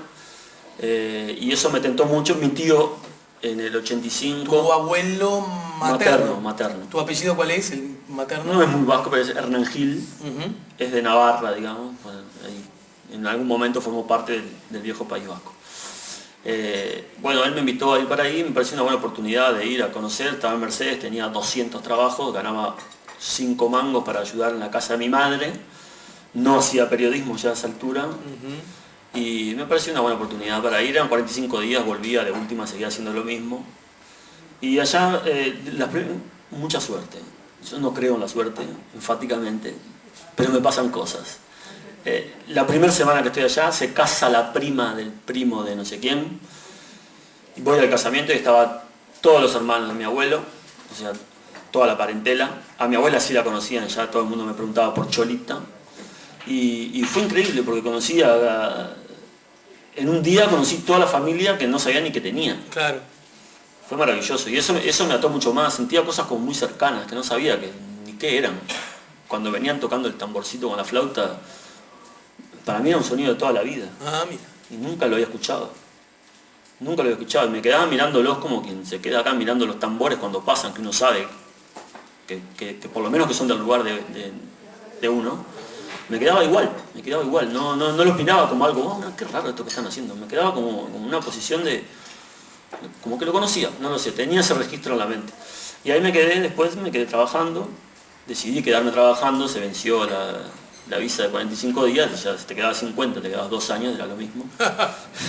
y eso me tentó mucho. Mi tío en el 85... ¿Tu abuelo materno? Materno. ¿Tu apellido cuál es, el materno? No es muy vasco, pero es Hernán Gil, es de Navarra, digamos. Bueno, ahí, en algún momento formó parte del viejo País Vasco. Bueno, él me invitó a ir para ahí, me pareció una buena oportunidad de ir a conocer. Estaba en Mercedes, tenía 200 trabajos, ganaba 5 mangos para ayudar en la casa de mi madre. No hacía periodismo ya a esa altura. Y me pareció una buena oportunidad para ir. Eran 45 días, volvía, de última seguía haciendo lo mismo. Y allá, mucha suerte. Yo no creo en la suerte, enfáticamente, pero me pasan cosas. La primera semana que estoy allá, se casa la prima del primo de no sé quién. Y voy al casamiento y estaban todos los hermanos de mi abuelo, o sea, toda la parentela. A mi abuela sí la conocían, ya todo el mundo me preguntaba por Cholita. Y fue increíble porque en un día conocí toda la familia que no sabía ni que tenía. Claro. Fue maravilloso y eso me ató mucho más. Sentía cosas como muy cercanas que no sabía ni qué eran. Cuando venían tocando el tamborcito con la flauta, para mí era un sonido de toda la vida. Ah, mira. Y nunca lo había escuchado. Nunca lo había escuchado. Y me quedaba mirándolos como quien se queda acá mirando los tambores cuando pasan, que uno sabe que por lo menos que son del lugar de uno. Me quedaba igual, no lo opinaba como algo, oh, qué raro esto que están haciendo, me quedaba como una posición como que lo conocía, no lo sé, tenía ese registro en la mente. Y ahí después me quedé trabajando, decidí quedarme trabajando, se venció la visa de 45 días, y ya si te quedabas 50, te quedabas 2 años, era lo mismo.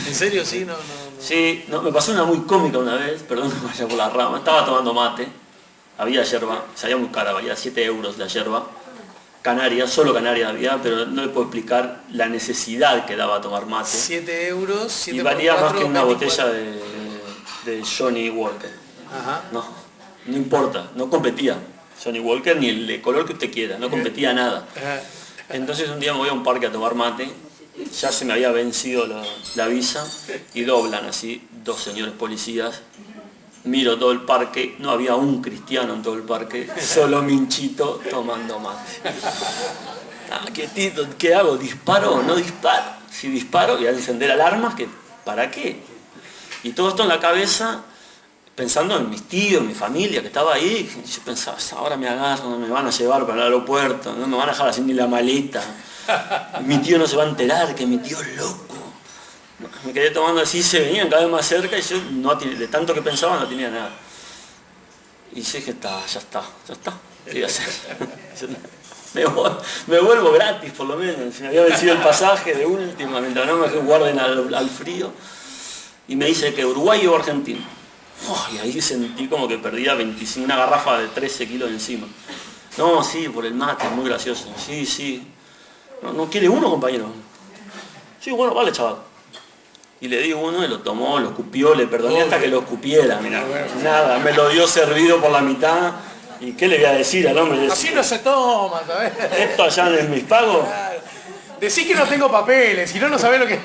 ¿En serio? Sí, no. Sí, me pasó una muy cómica una vez, perdón que vaya por la rama, estaba tomando mate, había yerba, salía muy cara, valía 7 euros la yerba. Canarias, solo Canarias había, pero no le puedo explicar la necesidad que daba tomar mate. 7 euros, 7 y valía 4, más que una 24. botella de Johnny Walker. Ajá. No importa, no competía Johnny Walker ni el de color que usted quiera, no competía nada. Entonces un día me voy a un parque a tomar mate, ya se me había vencido la visa y doblan así 2 señores policías. Miro todo el parque, no había un cristiano en todo el parque, solo Minchito tomando mate. Quietito, ¿qué hago? ¿Disparo o no disparo? Si disparo voy a encender alarmas, ¿para qué? Y todo esto en la cabeza, pensando en mis tíos, mi familia que estaba ahí, yo pensaba, ahora me agarran, me van a llevar para el aeropuerto, no me van a dejar así ni la maleta. Mi tío no se va a enterar que mi tío es loco. Me quedé tomando así, se venían cada vez más cerca y yo de tanto que pensaba no tenía nada. Y yo dije, ya está. ¿Qué voy a hacer? Me vuelvo gratis por lo menos. Me había vencido el pasaje de última, mientras no me guarden al frío. Y me dice que Uruguay o Argentina. Y ahí sentí como que perdía 25, una garrafa de 13 kilos encima. No, sí, por el mate, muy gracioso. Sí. ¿No quiere uno, compañero? Sí, bueno, vale, chaval. Y le di uno y lo tomó, lo escupió, le perdoné hasta que lo escupiera, mirá. Nada, me lo dio servido por la mitad ¿Y qué le voy a decir al hombre? Así no se toma, ¿sabes? Esto allá en mis pagos. Claro. Decí que no tengo papeles, si no, no sabés lo que...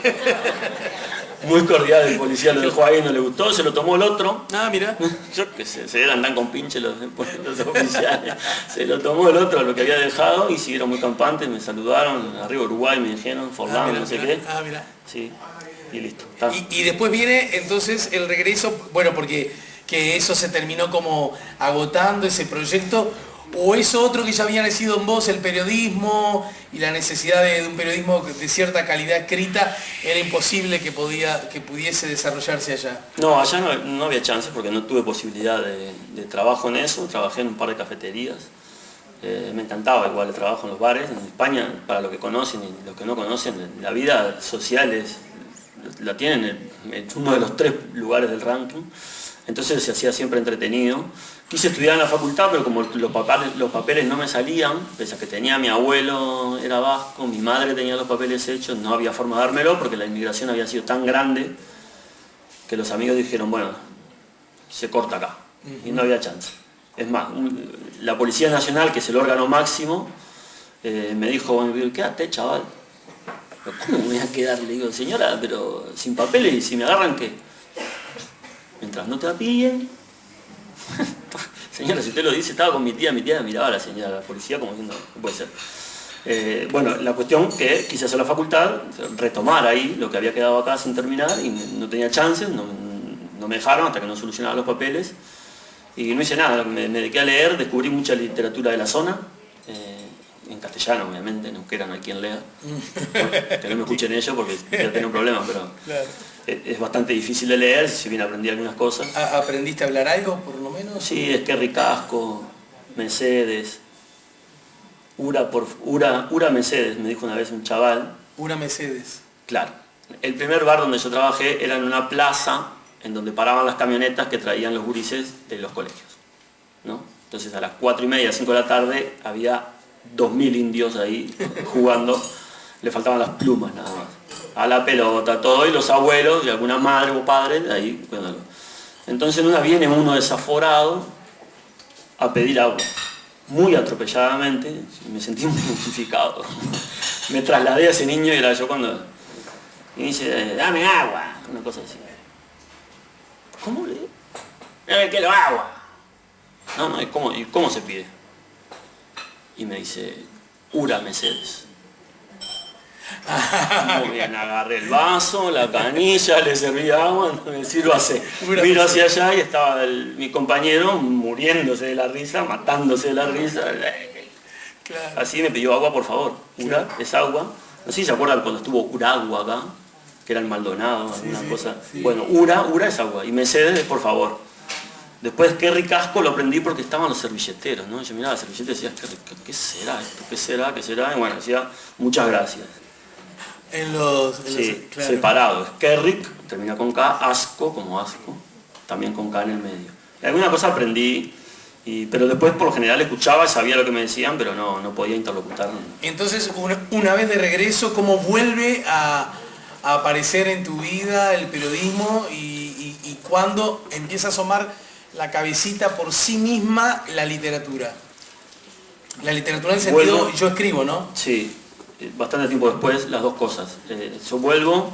Muy cordial el policía, lo dejó ahí, no le gustó, se lo tomó el otro. Ah, mira. Yo qué sé, se andan con pinche los oficiales. Se lo tomó el otro, lo que había dejado, y siguieron muy campantes, me saludaron, arriba Uruguay me dijeron, Forlán, no sé qué. Ah, mira. Sí, y listo. Y después viene entonces el regreso, bueno, porque que eso se terminó como agotando ese proyecto, o es otro que ya había nacido en vos, el periodismo y la necesidad de un periodismo de cierta calidad escrita, era imposible que pudiese desarrollarse allá. No, allá no había chance porque no tuve posibilidad de trabajo en eso, trabajé en un par de cafeterías. Me encantaba igual el trabajo en los bares. En España, para los que conocen y los que no conocen, la vida social la tienen en uno de los 3 lugares del ranking. Entonces se hacía siempre entretenido. Quise estudiar en la facultad, pero como los papeles no me salían, pese a que tenía mi abuelo, era vasco, mi madre tenía los papeles hechos, no había forma de dármelo porque la inmigración había sido tan grande que los amigos dijeron, bueno, se corta acá. Y no había chance. Es más, la Policía Nacional, que es el órgano máximo, me dijo, quédate, chaval. Pero ¿cómo me voy a quedar? Le digo, señora, pero sin papeles, ¿y si me agarran qué? Mientras no te pillen. Señora, si usted lo dice, estaba con mi tía miraba a la señora, la policía, como diciendo, no puede ser. Bueno, la cuestión que quise hacer la facultad, retomar ahí lo que había quedado acá sin terminar, y no tenía chances, no me dejaron hasta que no solucionaba los papeles. Y no hice nada, me dediqué a leer, descubrí mucha literatura de la zona, en castellano obviamente, en euskera no hay quien lea. Bueno, que no me escuchen ellos porque ya tengo problemas, pero claro. Es bastante difícil de leer, si bien aprendí algunas cosas. ¿Aprendiste a hablar algo, por lo menos? Sí, Esquerri Casco, Mercedes, Ura Mercedes, me dijo una vez un chaval. Ura Mercedes. Claro. El primer bar donde yo trabajé era en una plaza en donde paraban las camionetas que traían los gurises de los colegios, ¿no? Entonces a las 4:30, 5 de la tarde había 2000 indios ahí jugando, le faltaban las plumas nada más, a la pelota, todo, y los abuelos y alguna madre o padre ahí cuidándolo. Entonces en una viene uno desaforado a pedir agua, muy atropelladamente, me sentí muy identificado. Me trasladé a ese niño y era yo cuando... Y me dice, dame agua, una cosa así. ¿Cómo le digo? ¿Qué lo agua? No, ¿y cómo se pide? Y me dice, Ura Mercedes. Muy bien, agarré el vaso, la canilla, le serví agua, me sirvo así. Miro hacia allá y estaba mi compañero muriéndose de la risa, matándose de la risa. Claro. Así me pidió agua, por favor. Ura, claro. Es agua. No sé si se acuerdan cuando estuvo Uragua acá, que era el Maldonado, alguna cosa. Sí. Bueno, Ura es agua. Y Mercedes, por favor. Después, qué Casco lo aprendí porque estaban los servilleteros, ¿no? Yo miraba la servilleta y decía, ¿qué será esto? ¿Qué será? Y bueno, decía, muchas gracias. Sí, claro. Separados. Kerrick, termina con K, asco, como asco, también con K en el medio. Y alguna cosa aprendí, pero después por lo general escuchaba y sabía lo que me decían, pero no podía interlocutar. Entonces, una vez de regreso, ¿cómo vuelve a aparecer en tu vida el periodismo y cuándo empieza a asomar la cabecita por sí misma la literatura? La literatura en sentido, yo escribo, ¿no? Sí. Bastante tiempo después, las dos cosas. Yo vuelvo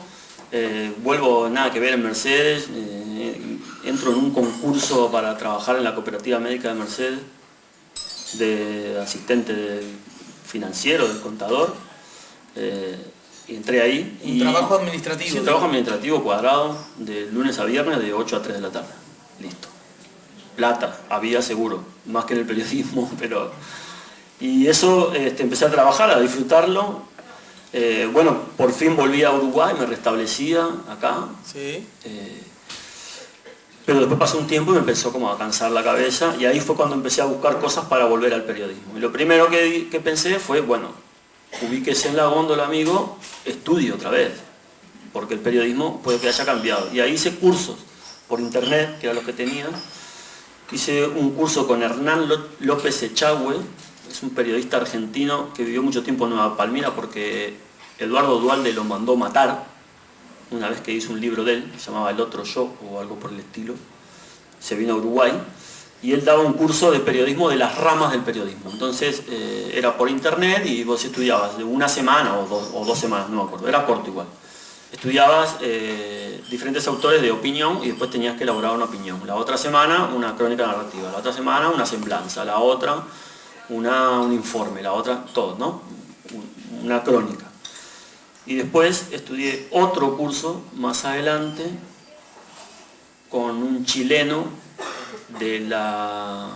nada que ver en Mercedes, entro en un concurso para trabajar en la cooperativa médica de Mercedes, de asistente financiero, del contador, y entré ahí. Un trabajo administrativo. Sí, un trabajo administrativo cuadrado, de lunes a viernes, de 8 a 3 de la tarde. Listo. Plata, había seguro, más que en el periodismo, pero... Y eso empecé a trabajar, a disfrutarlo. Bueno, por fin volví a Uruguay, me restablecía acá. Sí. Pero después pasó un tiempo y me empezó como a cansar la cabeza y ahí fue cuando empecé a buscar cosas para volver al periodismo. Y lo primero que pensé fue, bueno, ubíquese en la góndola, amigo, estudie otra vez, porque el periodismo puede que haya cambiado. Y ahí hice cursos por internet, que era lo que tenía. Hice un curso con Hernán López Echagüe. Es un periodista argentino que vivió mucho tiempo en Nueva Palmira porque Eduardo Duhalde lo mandó matar una vez que hizo un libro de él, se llamaba El Otro Yo o algo por el estilo. Se vino a Uruguay y él daba un curso de periodismo de las ramas del periodismo. Entonces era por internet y vos estudiabas de una semana o dos semanas, no me acuerdo, era corto igual. Estudiabas diferentes autores de opinión y después tenías que elaborar una opinión. La otra semana una crónica narrativa, la otra semana una semblanza, la otra un informe, la otra todo, ¿no? Una crónica. Y después estudié otro curso más adelante con un chileno de la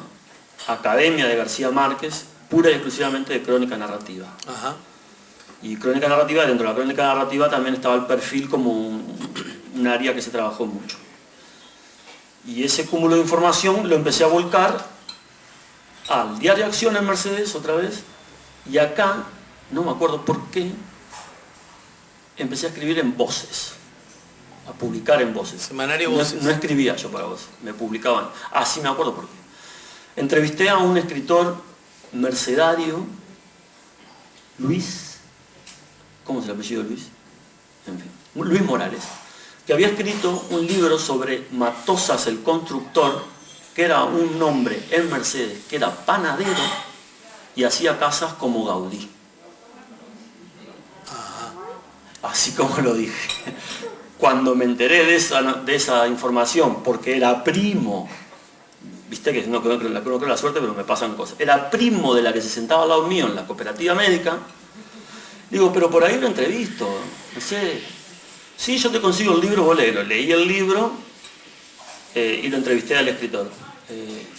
Academia de García Márquez, pura y exclusivamente de crónica narrativa. Ajá. Y crónica narrativa, dentro de la crónica narrativa también estaba el perfil como un área que se trabajó mucho. Y ese cúmulo de información lo empecé a volcar al Diario Acción en Mercedes otra vez, y acá, no me acuerdo por qué, empecé a escribir en Voces, a publicar en Voces. Semanario Voces. No escribía yo para Voces, me publicaban. Ah, sí, me acuerdo por qué. Entrevisté a un escritor mercedario, Luis, ¿cómo es el apellido de Luis? En fin, Luis Morales, que había escrito un libro sobre Matosas el constructor, que era un hombre en Mercedes, que era panadero y hacía casas como Gaudí. Así como lo dije. Cuando me enteré de esa información, porque era primo, viste que no creo la suerte, pero me pasan cosas, era primo de la que se sentaba al lado mío en la cooperativa médica, digo, pero por ahí lo entrevisto, no sé, sí, yo te consigo el libro, vos léelo. Leí el libro y lo entrevisté al escritor.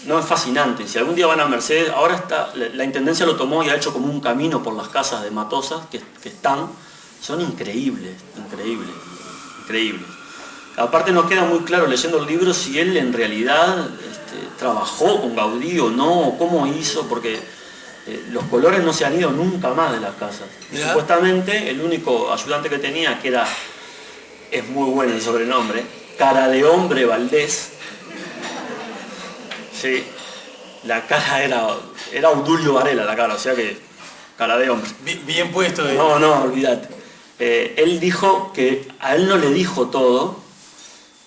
No, es fascinante. Si algún día van a Mercedes, ahora está, la Intendencia lo tomó y ha hecho como un camino por las casas de Matosas que son increíbles, increíbles, increíbles. Aparte nos queda muy claro leyendo el libro si él en realidad trabajó con Gaudí o no, o cómo hizo, porque los colores no se han ido nunca más de las casas. Supuestamente el único ayudante que tenía, que es muy bueno el sobrenombre, Cara de Hombre Valdés. Sí, la cara era Obdulio Varela la cara, o sea que cara de hombre. Bien puesto. No, olvídate. Él dijo que a él no le dijo todo,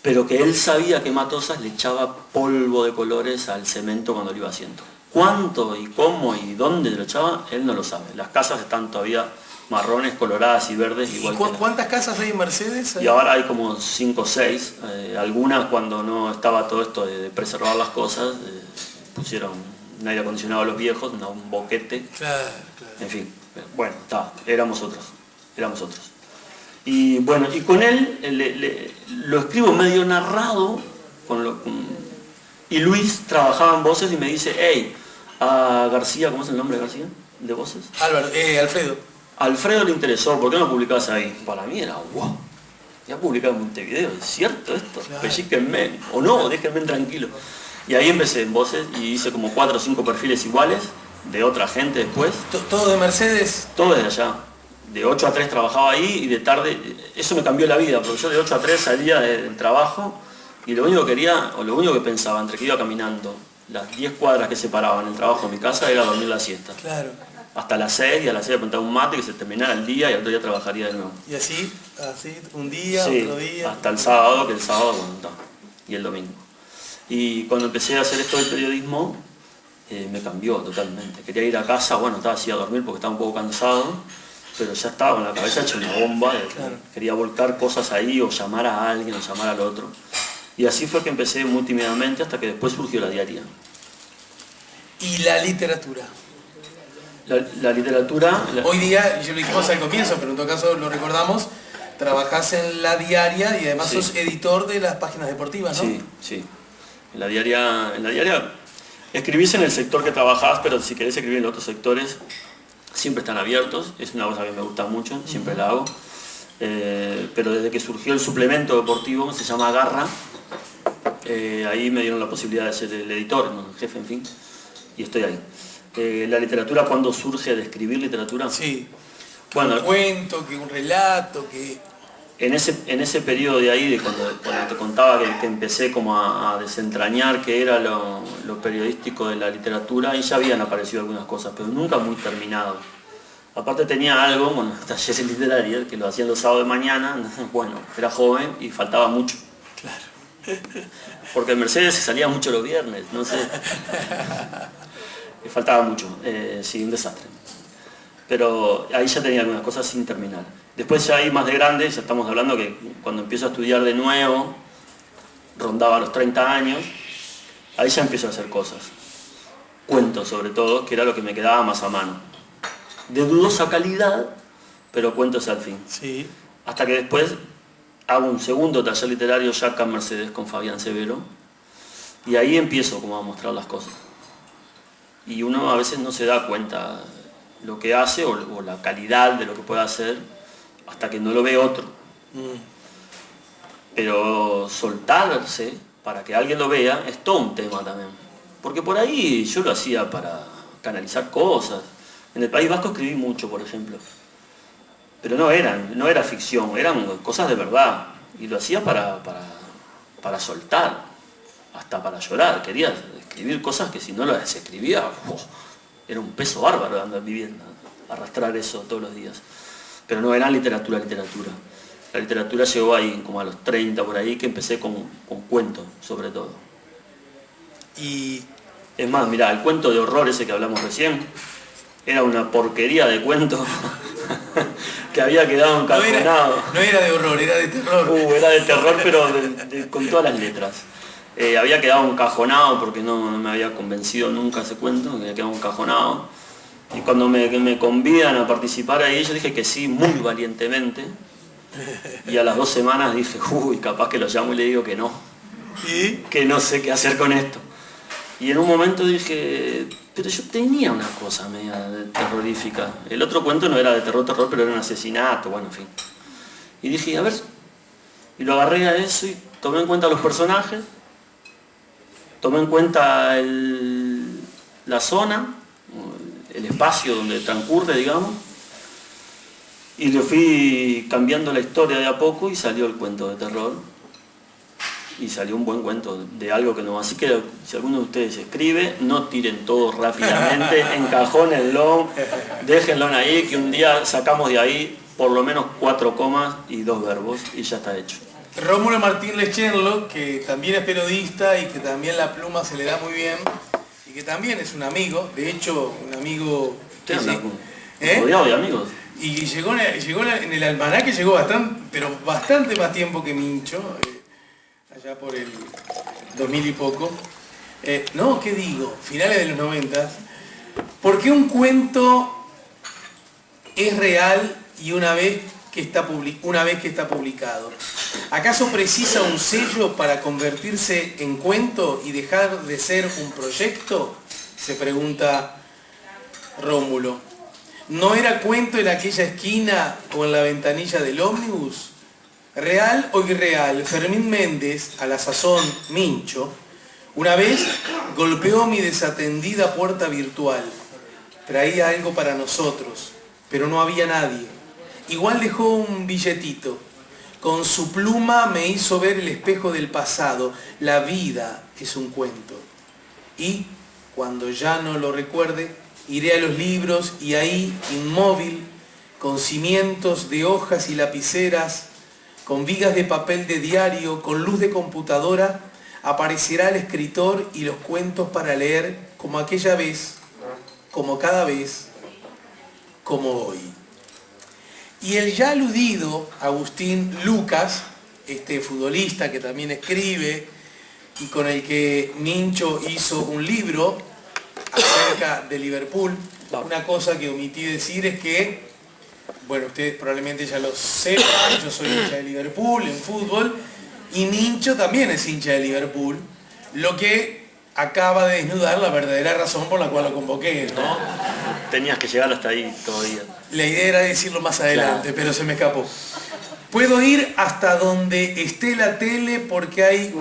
pero que él sabía que Matosas le echaba polvo de colores al cemento cuando lo iba haciendo. Cuánto y cómo y dónde lo echaba, él no lo sabe. Las casas están todavía marrones, coloradas y verdes. Igual que ¿Cuántas casas hay en Mercedes? Y ahora hay como 5 o 6. Algunas, cuando no estaba todo esto de preservar las cosas, pusieron un aire acondicionado a los viejos, un boquete. Claro. En fin, bueno, éramos otros. Y bueno, y con él lo escribo medio narrado, y Luis trabajaba en Voces y me dice, hey, a García, ¿cómo es el nombre de García? ¿De Voces? Alfredo. Alfredo le interesó, ¿por qué no publicás ahí? Para mí era, wow, ya publicado en Montevideo, ¿es cierto esto? Claro. Pellíquenme, o no, déjenme tranquilo. Y ahí empecé en Voces y hice como 4 o 5 perfiles iguales, de otra gente después. ¿Todo de Mercedes? Todo desde allá. De 8 a 3 trabajaba ahí y de tarde, eso me cambió la vida, porque yo de 8 a 3 salía del trabajo y lo único que quería, o lo único que pensaba, entre que iba caminando, las 10 cuadras que separaban el trabajo de mi casa, era dormir la siesta. Claro. Hasta las 6, y a las 6 apuntaba un mate que se terminara el día y al otro día trabajaría de nuevo. Y así, un día, Sí, otro día. hasta el sábado, que el sábado, bueno, y el domingo. Y cuando empecé a hacer esto del periodismo, me cambió totalmente. Quería ir a casa, bueno, estaba así a dormir porque estaba un poco cansado, pero ya estaba con la cabeza hecha una bomba. Claro. Quería volcar cosas ahí, o llamar a alguien, o llamar al otro. Y así fue que empecé muy tímidamente hasta que después surgió la diaria. ¿Y la literatura? La literatura... Hoy día, yo lo dijimos al comienzo, pero en todo caso lo recordamos, trabajás en la diaria y además sos editor de las páginas deportivas, ¿no? Sí. En la diaria escribís en el sector que trabajás, pero si querés escribir en otros sectores, siempre están abiertos. Es una cosa que me gusta mucho, siempre la hago. Pero desde que surgió el suplemento deportivo, se llama Garra, ahí me dieron la posibilidad de ser el editor, el jefe, en fin, y estoy ahí. La literatura, ¿cuándo surge de escribir literatura? Sí. Bueno, un cuento, que un relato, que... En ese periodo de ahí, cuando te contaba que empecé como a desentrañar qué era lo periodístico de la literatura, ahí ya habían aparecido algunas cosas, pero nunca muy terminado. Aparte tenía algo, bueno, talleres literarios, que lo hacían los sábados de mañana, bueno, era joven y faltaba mucho. Claro. Porque el Mercedes se salía mucho los viernes, no sé. Me faltaba mucho, sí, un desastre. Pero ahí ya tenía algunas cosas sin terminar. Después ya ahí más de grande, ya estamos hablando que cuando empiezo a estudiar de nuevo, rondaba los 30 años, ahí ya empiezo a hacer cosas. Cuentos sobre todo, que era lo que me quedaba más a mano. De dudosa calidad, pero cuentos al fin. Sí. Hasta que después hago un segundo taller literario ya acá en Mercedes con Fabián Severo, y ahí empiezo como a mostrar las cosas. Y uno a veces no se da cuenta lo que hace o la calidad de lo que puede hacer hasta que no lo ve otro. Pero soltarse para que alguien lo vea es todo un tema también. Porque por ahí yo lo hacía para canalizar cosas. En el País Vasco escribí mucho, por ejemplo. Pero no era ficción, eran cosas de verdad. Y lo hacía para soltar, hasta para llorar. Quería escribir cosas que si no las escribía, era un peso bárbaro andar viviendo, arrastrar eso todos los días. Pero no era literatura. La literatura llegó ahí, como a los 30 por ahí, que empecé con cuentos, sobre todo. Y es más, mirá, el cuento de horror ese que hablamos recién, era una porquería de cuento que había quedado encajonado. No era de horror, era de terror. Era de terror, pero con todas las letras. Había quedado encajonado porque no me había convencido nunca ese cuento, había quedado encajonado. Y cuando me convidan a participar ahí, yo dije que sí, muy valientemente. Y a las 2 semanas dije, capaz que lo llamo y le digo que no. ¿Y? Que no sé qué hacer con esto. Y en un momento dije, pero yo tenía una cosa media terrorífica. El otro cuento no era de terror, pero era un asesinato, bueno, en fin. Y dije, a ver, y lo agarré a eso y tomé en cuenta los personajes, tomé en cuenta la zona, el espacio donde transcurre, digamos, y le fui cambiando la historia de a poco y salió el cuento de terror. Y salió un buen cuento de algo que no. Así que si alguno de ustedes escribe, no tiren todo rápidamente, encajónenlo, déjenlo ahí, que un día sacamos de ahí por lo menos 4 comas y 2 verbos y ya está hecho. Rómulo Martín Lechenlo, que también es periodista y que también la pluma se le da muy bien, y que también es un amigo, de hecho, un amigo... ¿Qué anda? Rodeado de amigos. Y llegó en el almanaque, llegó bastante más tiempo que Mincho, allá por el 2000 y poco. No, ¿qué digo? Finales de los 90. ¿Por qué un cuento es real y una vez que está publicado? ¿Acaso precisa un sello para convertirse en cuento y dejar de ser un proyecto? Se pregunta Rómulo. ¿No era cuento en aquella esquina o en la ventanilla del ómnibus? ¿Real o irreal? Fermín Méndez, a la sazón Mincho, una vez golpeó mi desatendida puerta virtual. Traía algo para nosotros, pero no había nadie. Igual dejó un billetito. Con su pluma me hizo ver el espejo del pasado. La vida es un cuento. Y, cuando ya no lo recuerde, iré a los libros y ahí, inmóvil, con cimientos de hojas y lapiceras, con vigas de papel de diario, con luz de computadora, aparecerá el escritor y los cuentos para leer como aquella vez, como cada vez, como hoy. Y el ya aludido Agustín Lucas, este futbolista que también escribe y con el que Mincho hizo un libro acerca de Liverpool, una cosa que omití decir es que, bueno, ustedes probablemente ya lo sepan, yo soy hincha de Liverpool en fútbol y Mincho también es hincha de Liverpool, lo que acaba de desnudar la verdadera razón por la cual lo convoqué, ¿no? Tenías que llegar hasta ahí todavía. La idea era decirlo más adelante, claro, pero se me escapó. Puedo ir hasta donde esté la tele porque hay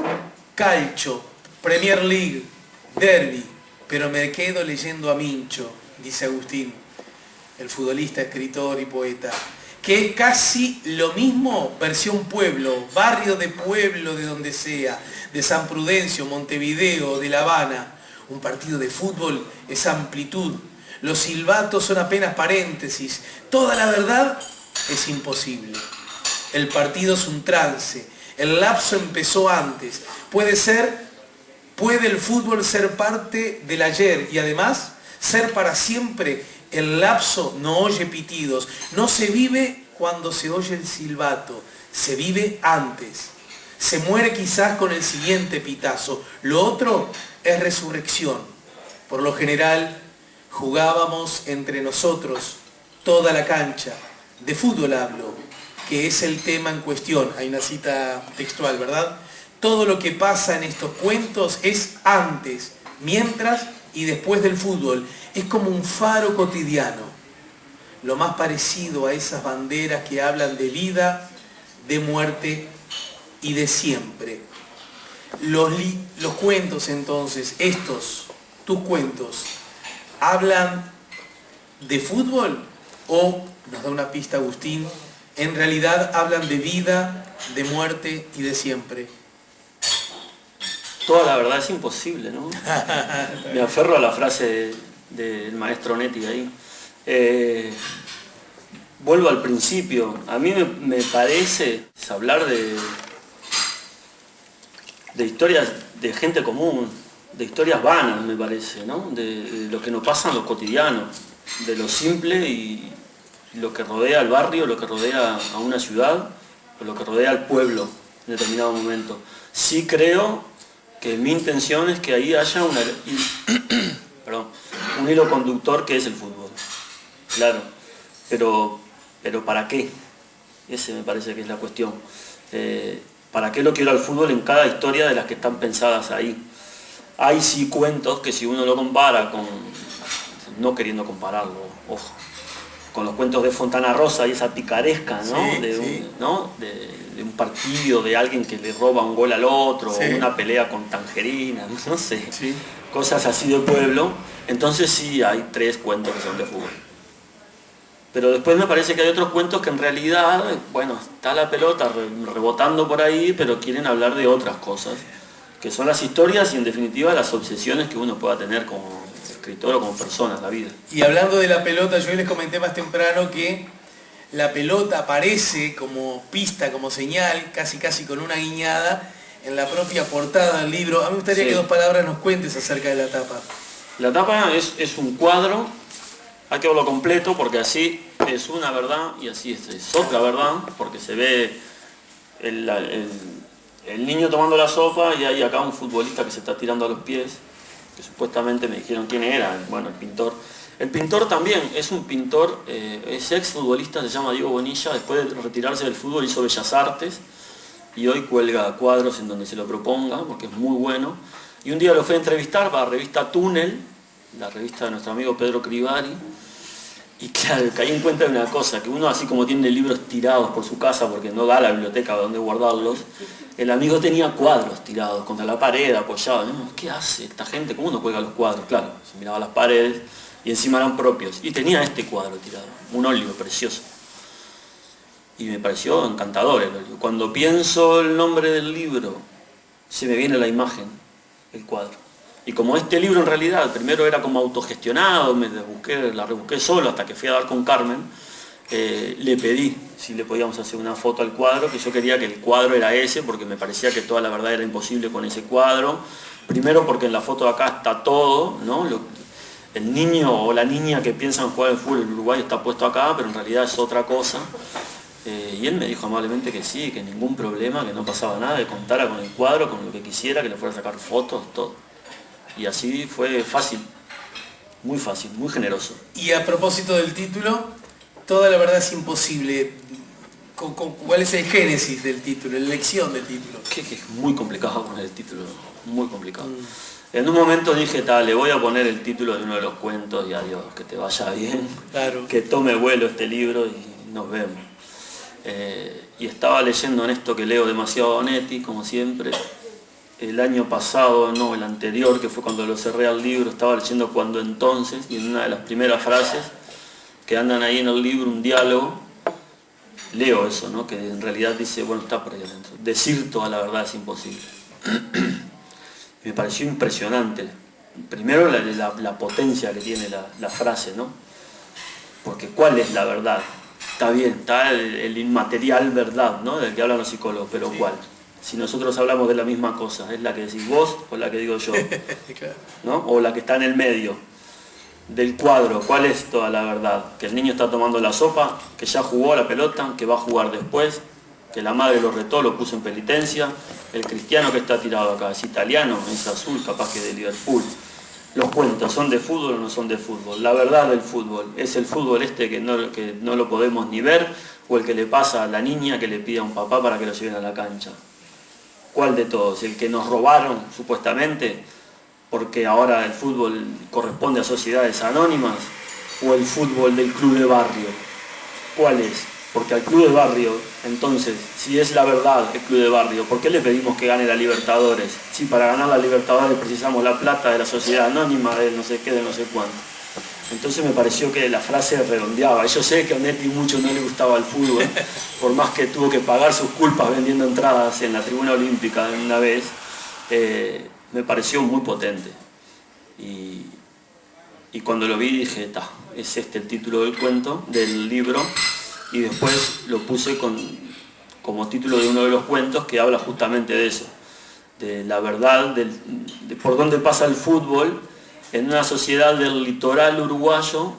calcio, Premier League, derbi, pero me quedo leyendo a Mincho, dice Agustín, el futbolista, escritor y poeta, que es casi lo mismo, versión pueblo, barrio de pueblo de donde sea, de San Prudencio, Montevideo, de La Habana. Un partido de fútbol es amplitud, los silbatos son apenas paréntesis, toda la verdad es imposible. El partido es un trance, El lapso empezó antes. Puede el fútbol ser parte del ayer y además ser para siempre. El lapso no oye pitidos, no se vive cuando se oye el silbato, se vive antes. Se muere quizás con el siguiente pitazo. Lo otro es resurrección. Por lo general, jugábamos entre nosotros toda la cancha. De fútbol hablo, que es el tema en cuestión. Hay una cita textual, ¿verdad? Todo lo que pasa en estos cuentos es antes, mientras y después del fútbol. Es como un faro cotidiano. Lo más parecido a esas banderas que hablan de vida, de muerte y de siempre. Los cuentos entonces, tus cuentos, ¿hablan de fútbol? O, nos da una pista Agustín, en realidad hablan de vida, de muerte y de siempre. Toda la verdad es imposible, ¿no? Me aferro a la frase del maestro Netti ahí. Vuelvo al principio. A mí me parece hablar de historias de gente común, de historias vanas, me parece, ¿no? De lo que nos pasa en lo cotidiano, de lo simple y lo que rodea al barrio, lo que rodea a una ciudad, o lo que rodea al pueblo en determinado momento. Sí creo que mi intención es que ahí haya un hilo conductor que es el fútbol. Claro, pero ¿para qué? Ese me parece que es la cuestión. ¿Para qué lo quiero al fútbol en cada historia de las que están pensadas ahí? Hay sí cuentos que si uno lo compara con, no queriendo compararlo, ojo, con los cuentos de Fontana Rosa y esa picaresca, ¿no? Sí, de un partido, de alguien que le roba un gol al otro, sí. O una pelea con tangerina, no sé, Sí. cosas así de pueblo, entonces sí hay 3 cuentos que son de fútbol. Pero después me parece que hay otros cuentos que en realidad, bueno, está la pelota rebotando por ahí, pero quieren hablar de otras cosas, que son las historias y en definitiva las obsesiones que uno pueda tener como escritor o como persona en la vida. Y hablando de la pelota, yo les comenté más temprano que la pelota aparece como pista, como señal, casi con una guiñada, en la propia portada del libro. A mí me gustaría que 2 palabras nos cuentes acerca de la tapa. La tapa es un cuadro, hay que verlo completo porque así es una verdad y así es otra verdad, porque se ve el niño tomando la sopa y hay acá un futbolista que se está tirando a los pies, que supuestamente me dijeron quién era, bueno, el pintor. El pintor también es un pintor, es exfutbolista, se llama Diego Bonilla, después de retirarse del fútbol hizo Bellas Artes y hoy cuelga cuadros en donde se lo proponga, porque es muy bueno. Y un día lo fui a entrevistar para la revista Túnel, la revista de nuestro amigo Pedro Crivari, y claro, caí en cuenta de una cosa, que uno así como tiene libros tirados por su casa porque no da a la biblioteca donde guardarlos, el amigo tenía cuadros tirados contra la pared, apoyados. ¿Qué hace esta gente? ¿Cómo no cuelga los cuadros? Claro, se miraba las paredes y encima eran propios. Y tenía este cuadro tirado, un óleo precioso. Y me pareció encantador el óleo. Cuando pienso el nombre del libro, se me viene la imagen, el cuadro. Y como este libro en realidad, primero era como autogestionado, la rebusqué solo hasta que fui a dar con Carmen, le pedí si le podíamos hacer una foto al cuadro, que yo quería que el cuadro era ese, porque me parecía que toda la verdad era imposible con ese cuadro. Primero porque en la foto de acá está todo, ¿no? El niño o la niña que piensan jugar al fútbol en Uruguay está puesto acá, pero en realidad es otra cosa. Y él me dijo amablemente que sí, que ningún problema, que no pasaba nada, que contara con el cuadro, con lo que quisiera, que le fuera a sacar fotos, todo. Y así fue fácil, muy generoso. Y a propósito del título, toda la verdad es imposible. ¿Cuál es el génesis del título, la elección del título? Que es muy complicado poner el título, muy complicado. En un momento dije, le voy a poner el título de uno de los cuentos y adiós, que te vaya bien, Claro. Que tome vuelo este libro y nos vemos. Y estaba leyendo en esto que leo demasiado a Netti, como siempre. El año pasado, no, el anterior, que fue cuando lo cerré al libro, estaba leyendo Cuando entonces, y en una de las primeras frases que andan ahí en el libro, un diálogo, leo eso, ¿no? Que en realidad dice, bueno, está por ahí adentro, decir toda la verdad es imposible. Me pareció impresionante. Primero la potencia que tiene la frase, ¿no? Porque ¿cuál es la verdad? Está bien, está el inmaterial verdad, ¿no? Del que hablan los psicólogos, pero ¿cuál? si nosotros hablamos de la misma cosa? ¿Es la que decís vos o la que digo yo? Claro. ¿No? O la que está en el medio del cuadro. ¿Cuál es toda la verdad? Que el niño está tomando la sopa, que ya jugó a la pelota, que va a jugar después, que la madre lo retó, lo puso en penitencia. El cristiano que está tirado acá es italiano, es azul, capaz que de Liverpool. Los cuentos, ¿son de fútbol o no son de fútbol? La verdad del fútbol, ¿es el fútbol este que no lo podemos ni ver o el que le pasa a la niña que le pide a un papá para que lo lleven a la cancha? ¿Cuál de todos? ¿El que nos robaron supuestamente porque ahora el fútbol corresponde a sociedades anónimas o el fútbol del club de barrio? ¿Cuál es? Porque al club de barrio, entonces, si es la verdad el club de barrio, ¿por qué le pedimos que gane la Libertadores? Si para ganar la Libertadores precisamos la plata de la sociedad anónima, de no sé qué, de no sé cuánto. Entonces me pareció que la frase redondeaba. Yo sé que a Onetti mucho no le gustaba el fútbol, por más que tuvo que pagar sus culpas vendiendo entradas en la tribuna olímpica una vez, me pareció muy potente. Y cuando lo vi dije, es este el título del cuento, del libro, y después lo puse como título de uno de los cuentos que habla justamente de eso, de la verdad, de por dónde pasa el fútbol en una sociedad del litoral uruguayo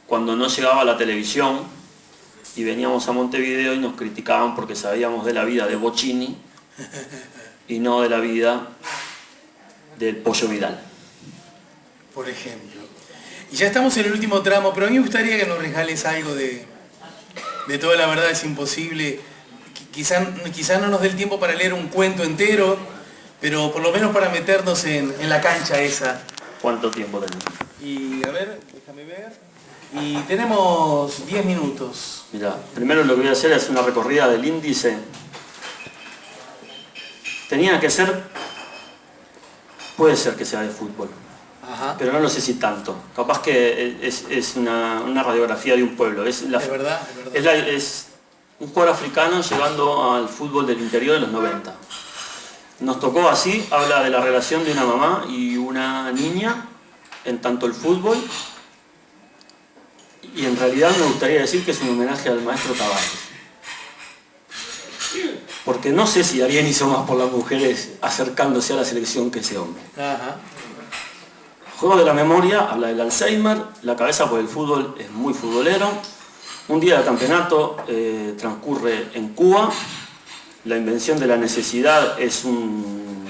cuando no llegaba la televisión y veníamos a Montevideo y nos criticaban porque sabíamos de la vida de Bocchini y no de la vida del Pollo Vidal. Por ejemplo. Y ya estamos en el último tramo, pero a mí me gustaría que nos regales algo de toda la verdad es imposible. Quizá no nos dé el tiempo para leer un cuento entero, pero por lo menos para meternos en la cancha esa. ¿Cuánto tiempo tenemos? Y a ver, déjame ver. Y tenemos 10 minutos. Mirá, primero lo que voy a hacer es una recorrida del índice. Tenía que ser, puede ser que sea de fútbol. Ajá. Pero no lo sé si tanto. Capaz que es una radiografía de un pueblo. Es verdad. Es un jugador africano llegando al fútbol del interior de los 90. Nos tocó así, habla de la relación de una mamá y una niña en tanto el fútbol. Y en realidad me gustaría decir que es un homenaje al maestro Tavares. Porque no sé si alguien hizo más por las mujeres acercándose a la selección que ese hombre. Ajá. Juego de la memoria, habla del Alzheimer, la cabeza por el fútbol es muy futbolero. Un día de campeonato transcurre en Cuba. La invención de la necesidad es un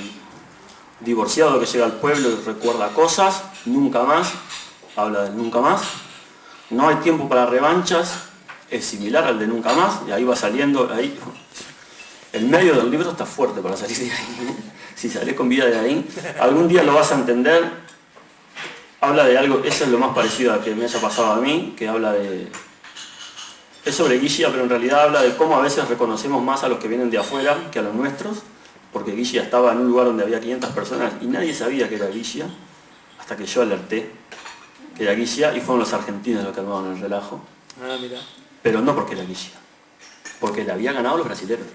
divorciado que llega al pueblo y recuerda cosas. Nunca más, habla del nunca más. No hay tiempo para revanchas, es similar al de nunca más, y ahí va saliendo. Ahí. El medio del libro está fuerte para salir de ahí. Si salís con vida de ahí, algún día lo vas a entender. Habla de algo, eso es lo más parecido a que me haya pasado a mí, que habla de... Es sobre Guilla, pero en realidad habla de cómo a veces reconocemos más a los que vienen de afuera que a los nuestros, porque Guilla estaba en un lugar donde había 500 personas y nadie sabía que era Guilla, hasta que yo alerté que era Guilla y fueron los argentinos los que armaron el relajo. Ah, mira. Pero no porque era Guilla, porque le había ganado a los brasileños.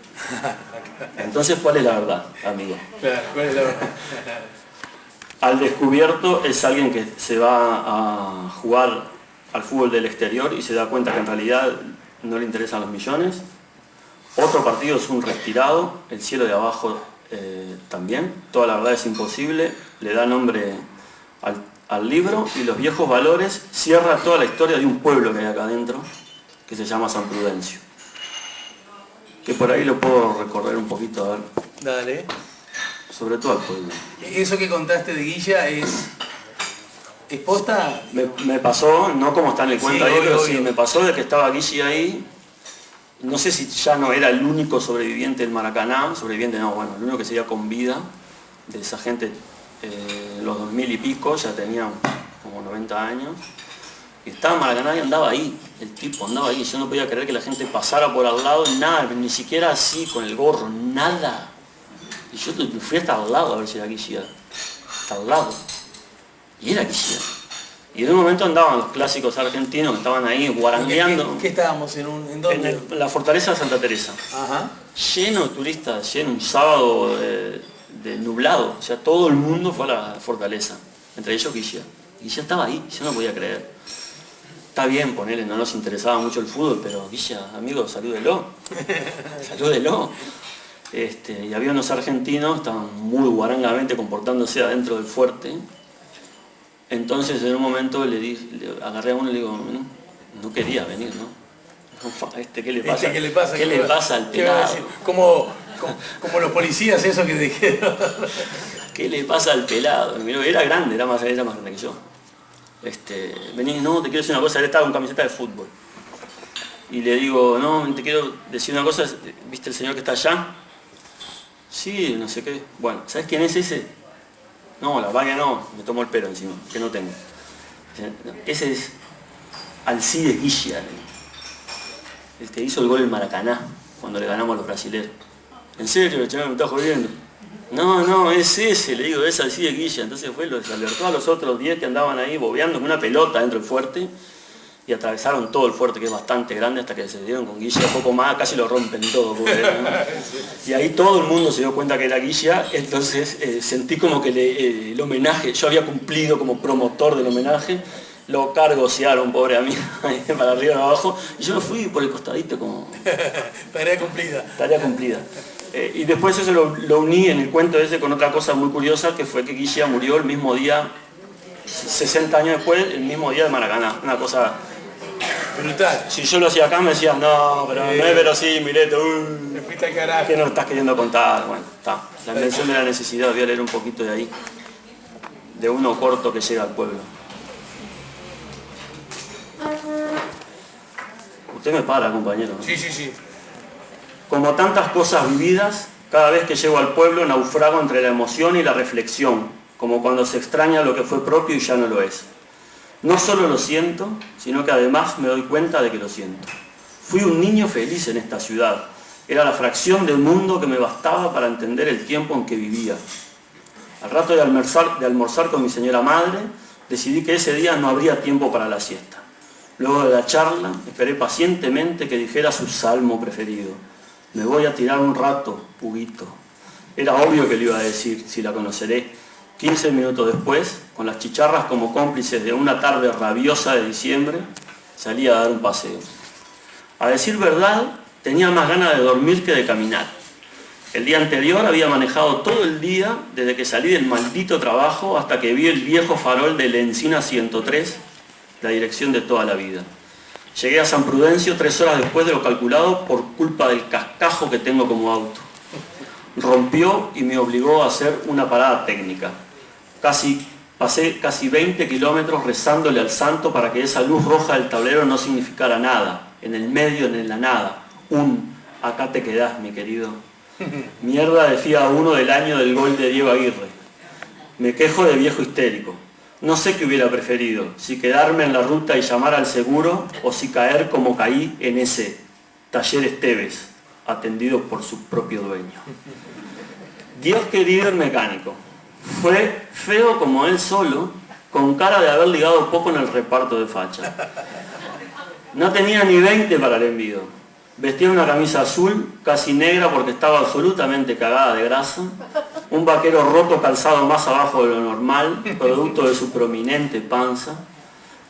Entonces, ¿cuál es la verdad, amigo? Claro, ¿cuál es la verdad? Al descubierto es alguien que se va a jugar al fútbol del exterior y se da cuenta que en realidad no le interesan los millones. Otro partido es un retirado, el cielo de abajo también. Toda la verdad es imposible, le da nombre al libro y los viejos valores. Cierra toda la historia de un pueblo que hay acá adentro, que se llama San Prudencio. Que por ahí lo puedo recorrer un poquito, a ver. Dale. Sobre todo al pueblo. Eso que contaste de Guilla es posta. Me pasó, no como está en el cuento, sí, ahí, pero obvio. Sí, me pasó de que estaba Guilla ahí. No sé si ya no era el único sobreviviente del Maracaná, sobreviviente no, bueno, el único que seguía con vida de esa gente, los 2000 y pico, ya tenía como 90 años. Y estaba en Maracaná y andaba ahí, el tipo andaba ahí. Yo no podía creer que la gente pasara por al lado, nada, ni siquiera así, con el gorro, nada. Y yo fui hasta al lado a ver si era Guilla, hasta al lado. Y era Guilla. Y en un momento andaban los clásicos argentinos que estaban ahí guarangueando. ¿Qué estábamos? ¿En dónde? En la fortaleza de Santa Teresa. Ajá. Lleno de turistas, lleno, un sábado de nublado. O sea, todo el mundo fue a la fortaleza. Entre ellos Guilla. Guilla estaba ahí, yo no podía creer. Está bien, ponele, no nos interesaba mucho el fútbol, pero Guilla, amigo, salúdelo. Salúdelo. y había unos argentinos, estaban muy guarangamente comportándose adentro del fuerte. Entonces en un momento le agarré a uno y le digo, no quería venir, ¿no? ¿Qué le pasa? ¿Qué le pasa? ¿Qué le pasa al pelado? Como los policías esos que dijeron. ¿Qué le pasa al pelado? Era grande, era más grande que yo. Vení, no, te quiero decir una cosa, él estaba con camiseta de fútbol. Y le digo, no, te quiero decir una cosa, ¿viste el señor que está allá? Sí, no sé qué. Bueno, ¿sabes quién es ese? No, la verdad que no, me tomo el pelo encima, que no tengo. Ese es Alcides Guilla, el que hizo el gol en Maracaná, cuando le ganamos a los brasileños. ¿En serio, chaval, me está jodiendo? No, es ese, le digo, es Alcides Guilla. Entonces fue, los alertó a los otros 10 que andaban ahí bobeando con una pelota dentro del fuerte y atravesaron todo el fuerte, que es bastante grande, hasta que se dieron con Guilla, poco más, casi lo rompen todo. Pobre, ¿no? Y ahí todo el mundo se dio cuenta que era Guilla, entonces sentí como que el homenaje, yo había cumplido como promotor del homenaje, lo cargosearon, pobre amigo, para arriba y abajo, y yo me fui por el costadito como... Tarea cumplida. Tarea cumplida. Y después eso lo uní en el cuento ese con otra cosa muy curiosa, que fue que Guilla murió el mismo día, 60 años después, el mismo día de Maracaná. Una cosa brutal. Si yo lo hacía acá me decían, no, pero no es verosímil, me fuiste al carajo. ¿Qué nos estás queriendo contar? Bueno, está. La invención de la necesidad, voy a leer un poquito de ahí, de uno corto que llega al pueblo. Usted me para, compañero, ¿no? Sí. Como tantas cosas vividas, cada vez que llego al pueblo naufrago entre la emoción y la reflexión, como cuando se extraña lo que fue propio y ya no lo es. No solo lo siento, sino que además me doy cuenta de que lo siento. Fui un niño feliz en esta ciudad. Era la fracción del mundo que me bastaba para entender el tiempo en que vivía. Al rato de almorzar con mi señora madre, decidí que ese día no habría tiempo para la siesta. Luego de la charla, esperé pacientemente que dijera su salmo preferido. Me voy a tirar un rato, Huguito. Era obvio que le iba a decir, si la conoceré. 15 minutos después, con las chicharras como cómplices de una tarde rabiosa de diciembre, salí a dar un paseo. A decir verdad, tenía más ganas de dormir que de caminar. El día anterior había manejado todo el día, desde que salí del maldito trabajo hasta que vi el viejo farol de la Encina 103, la dirección de toda la vida. Llegué a San Prudencio 3 horas después de lo calculado por culpa del cascajo que tengo como auto. Rompió y me obligó a hacer una parada técnica. Pasé casi 20 kilómetros rezándole al santo para que esa luz roja del tablero no significara nada. En el medio, en la nada. Acá te quedás, mi querido. Mierda decía uno del año del gol de Diego Aguirre. Me quejo de viejo histérico. No sé qué hubiera preferido, si quedarme en la ruta y llamar al seguro o si caer como caí en ese taller Esteves, atendido por su propio dueño. Dios querido el mecánico. Fue feo como él solo, con cara de haber ligado poco en el reparto de facha. No tenía ni 20 para el envío. Vestía una camisa azul, casi negra porque estaba absolutamente cagada de grasa, un vaquero roto calzado más abajo de lo normal, producto de su prominente panza,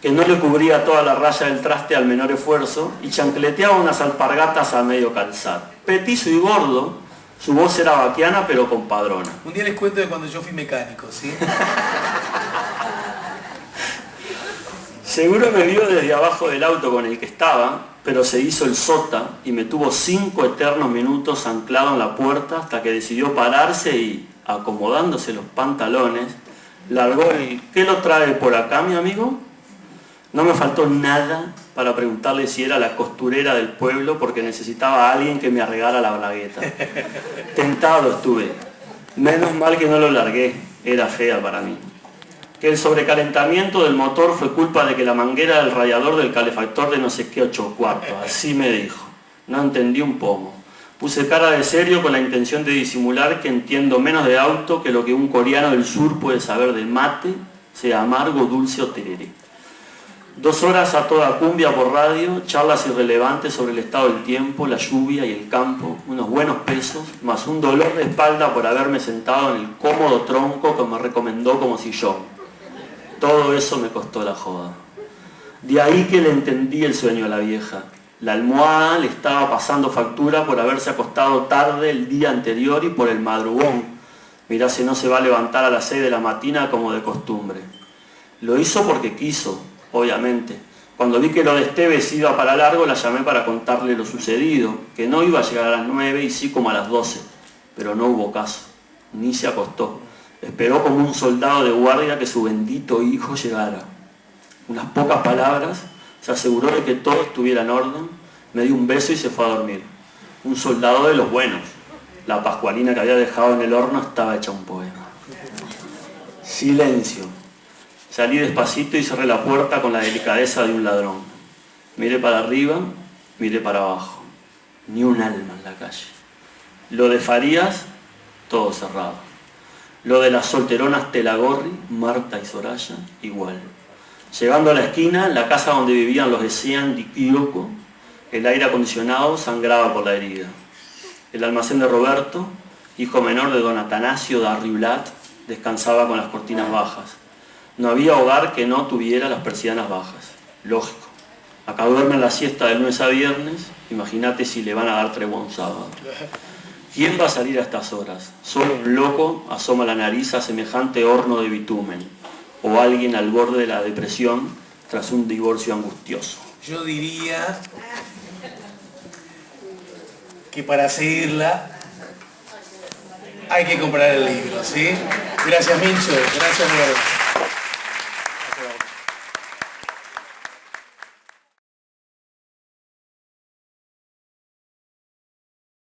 que no le cubría toda la raya del traste al menor esfuerzo, y chancleteaba unas alpargatas a medio calzar. Petizo y gordo, su voz era vaquiana pero compadrona. Un día les cuento de cuando yo fui mecánico, ¿sí? Seguro me vio desde abajo del auto con el que estaba, pero se hizo el sota y me tuvo 5 eternos minutos anclado en la puerta hasta que decidió pararse y, acomodándose los pantalones, largó el ¿qué lo trae por acá, mi amigo? No me faltó nada para preguntarle si era la costurera del pueblo porque necesitaba a alguien que me arreglara la bragueta. Tentado estuve. Menos mal que no lo largué, era fea para mí. Que el sobrecalentamiento del motor fue culpa de que la manguera del radiador del calefactor de no sé qué 8 cuartos, así me dijo. No entendí un pomo. Puse cara de serio con la intención de disimular que entiendo menos de auto que lo que un coreano del sur puede saber de mate, sea amargo, dulce o tereré. 2 horas a toda cumbia por radio, charlas irrelevantes sobre el estado del tiempo, la lluvia y el campo, unos buenos pesos, más un dolor de espalda por haberme sentado en el cómodo tronco que me recomendó como sillón. Todo eso me costó la joda. De ahí que le entendí el sueño a la vieja. La almohada le estaba pasando factura por haberse acostado tarde el día anterior y por el madrugón. Mirá si no se va a levantar a las 6 de la mañana como de costumbre. Lo hizo porque quiso, obviamente. Cuando vi que lo de Esteves iba para largo, la llamé para contarle lo sucedido, que no iba a llegar a las 9 y sí como a las 12. Pero no hubo caso, ni se acostó. Esperó como un soldado de guardia que su bendito hijo llegara. Unas pocas palabras, se aseguró de que todo estuviera en orden, me dio un beso y se fue a dormir. Un soldado de los buenos. La pascualina que había dejado en el horno estaba hecha un poema. Silencio. Salí despacito y cerré la puerta con la delicadeza de un ladrón. Miré para arriba, miré para abajo. Ni un alma en la calle. Lo de Farías, todo cerrado. Lo de las solteronas Telagorri, Marta y Soraya, igual. Llegando a la esquina, la casa donde vivían los de Sean y Kyoko, el aire acondicionado sangraba por la herida. El almacén de Roberto, hijo menor de don Atanasio de Arriblat, descansaba con las cortinas bajas. No había hogar que no tuviera las persianas bajas. Lógico. Acá duermen la siesta de lunes a viernes, imagínate si le van a dar tregua un sábado. ¿Quién va a salir a estas horas? Solo un loco asoma la nariz a semejante horno de bitumen, o alguien al borde de la depresión tras un divorcio angustioso. Yo diría que para seguirla hay que comprar el libro, ¿sí? Gracias, Mincho. Gracias por...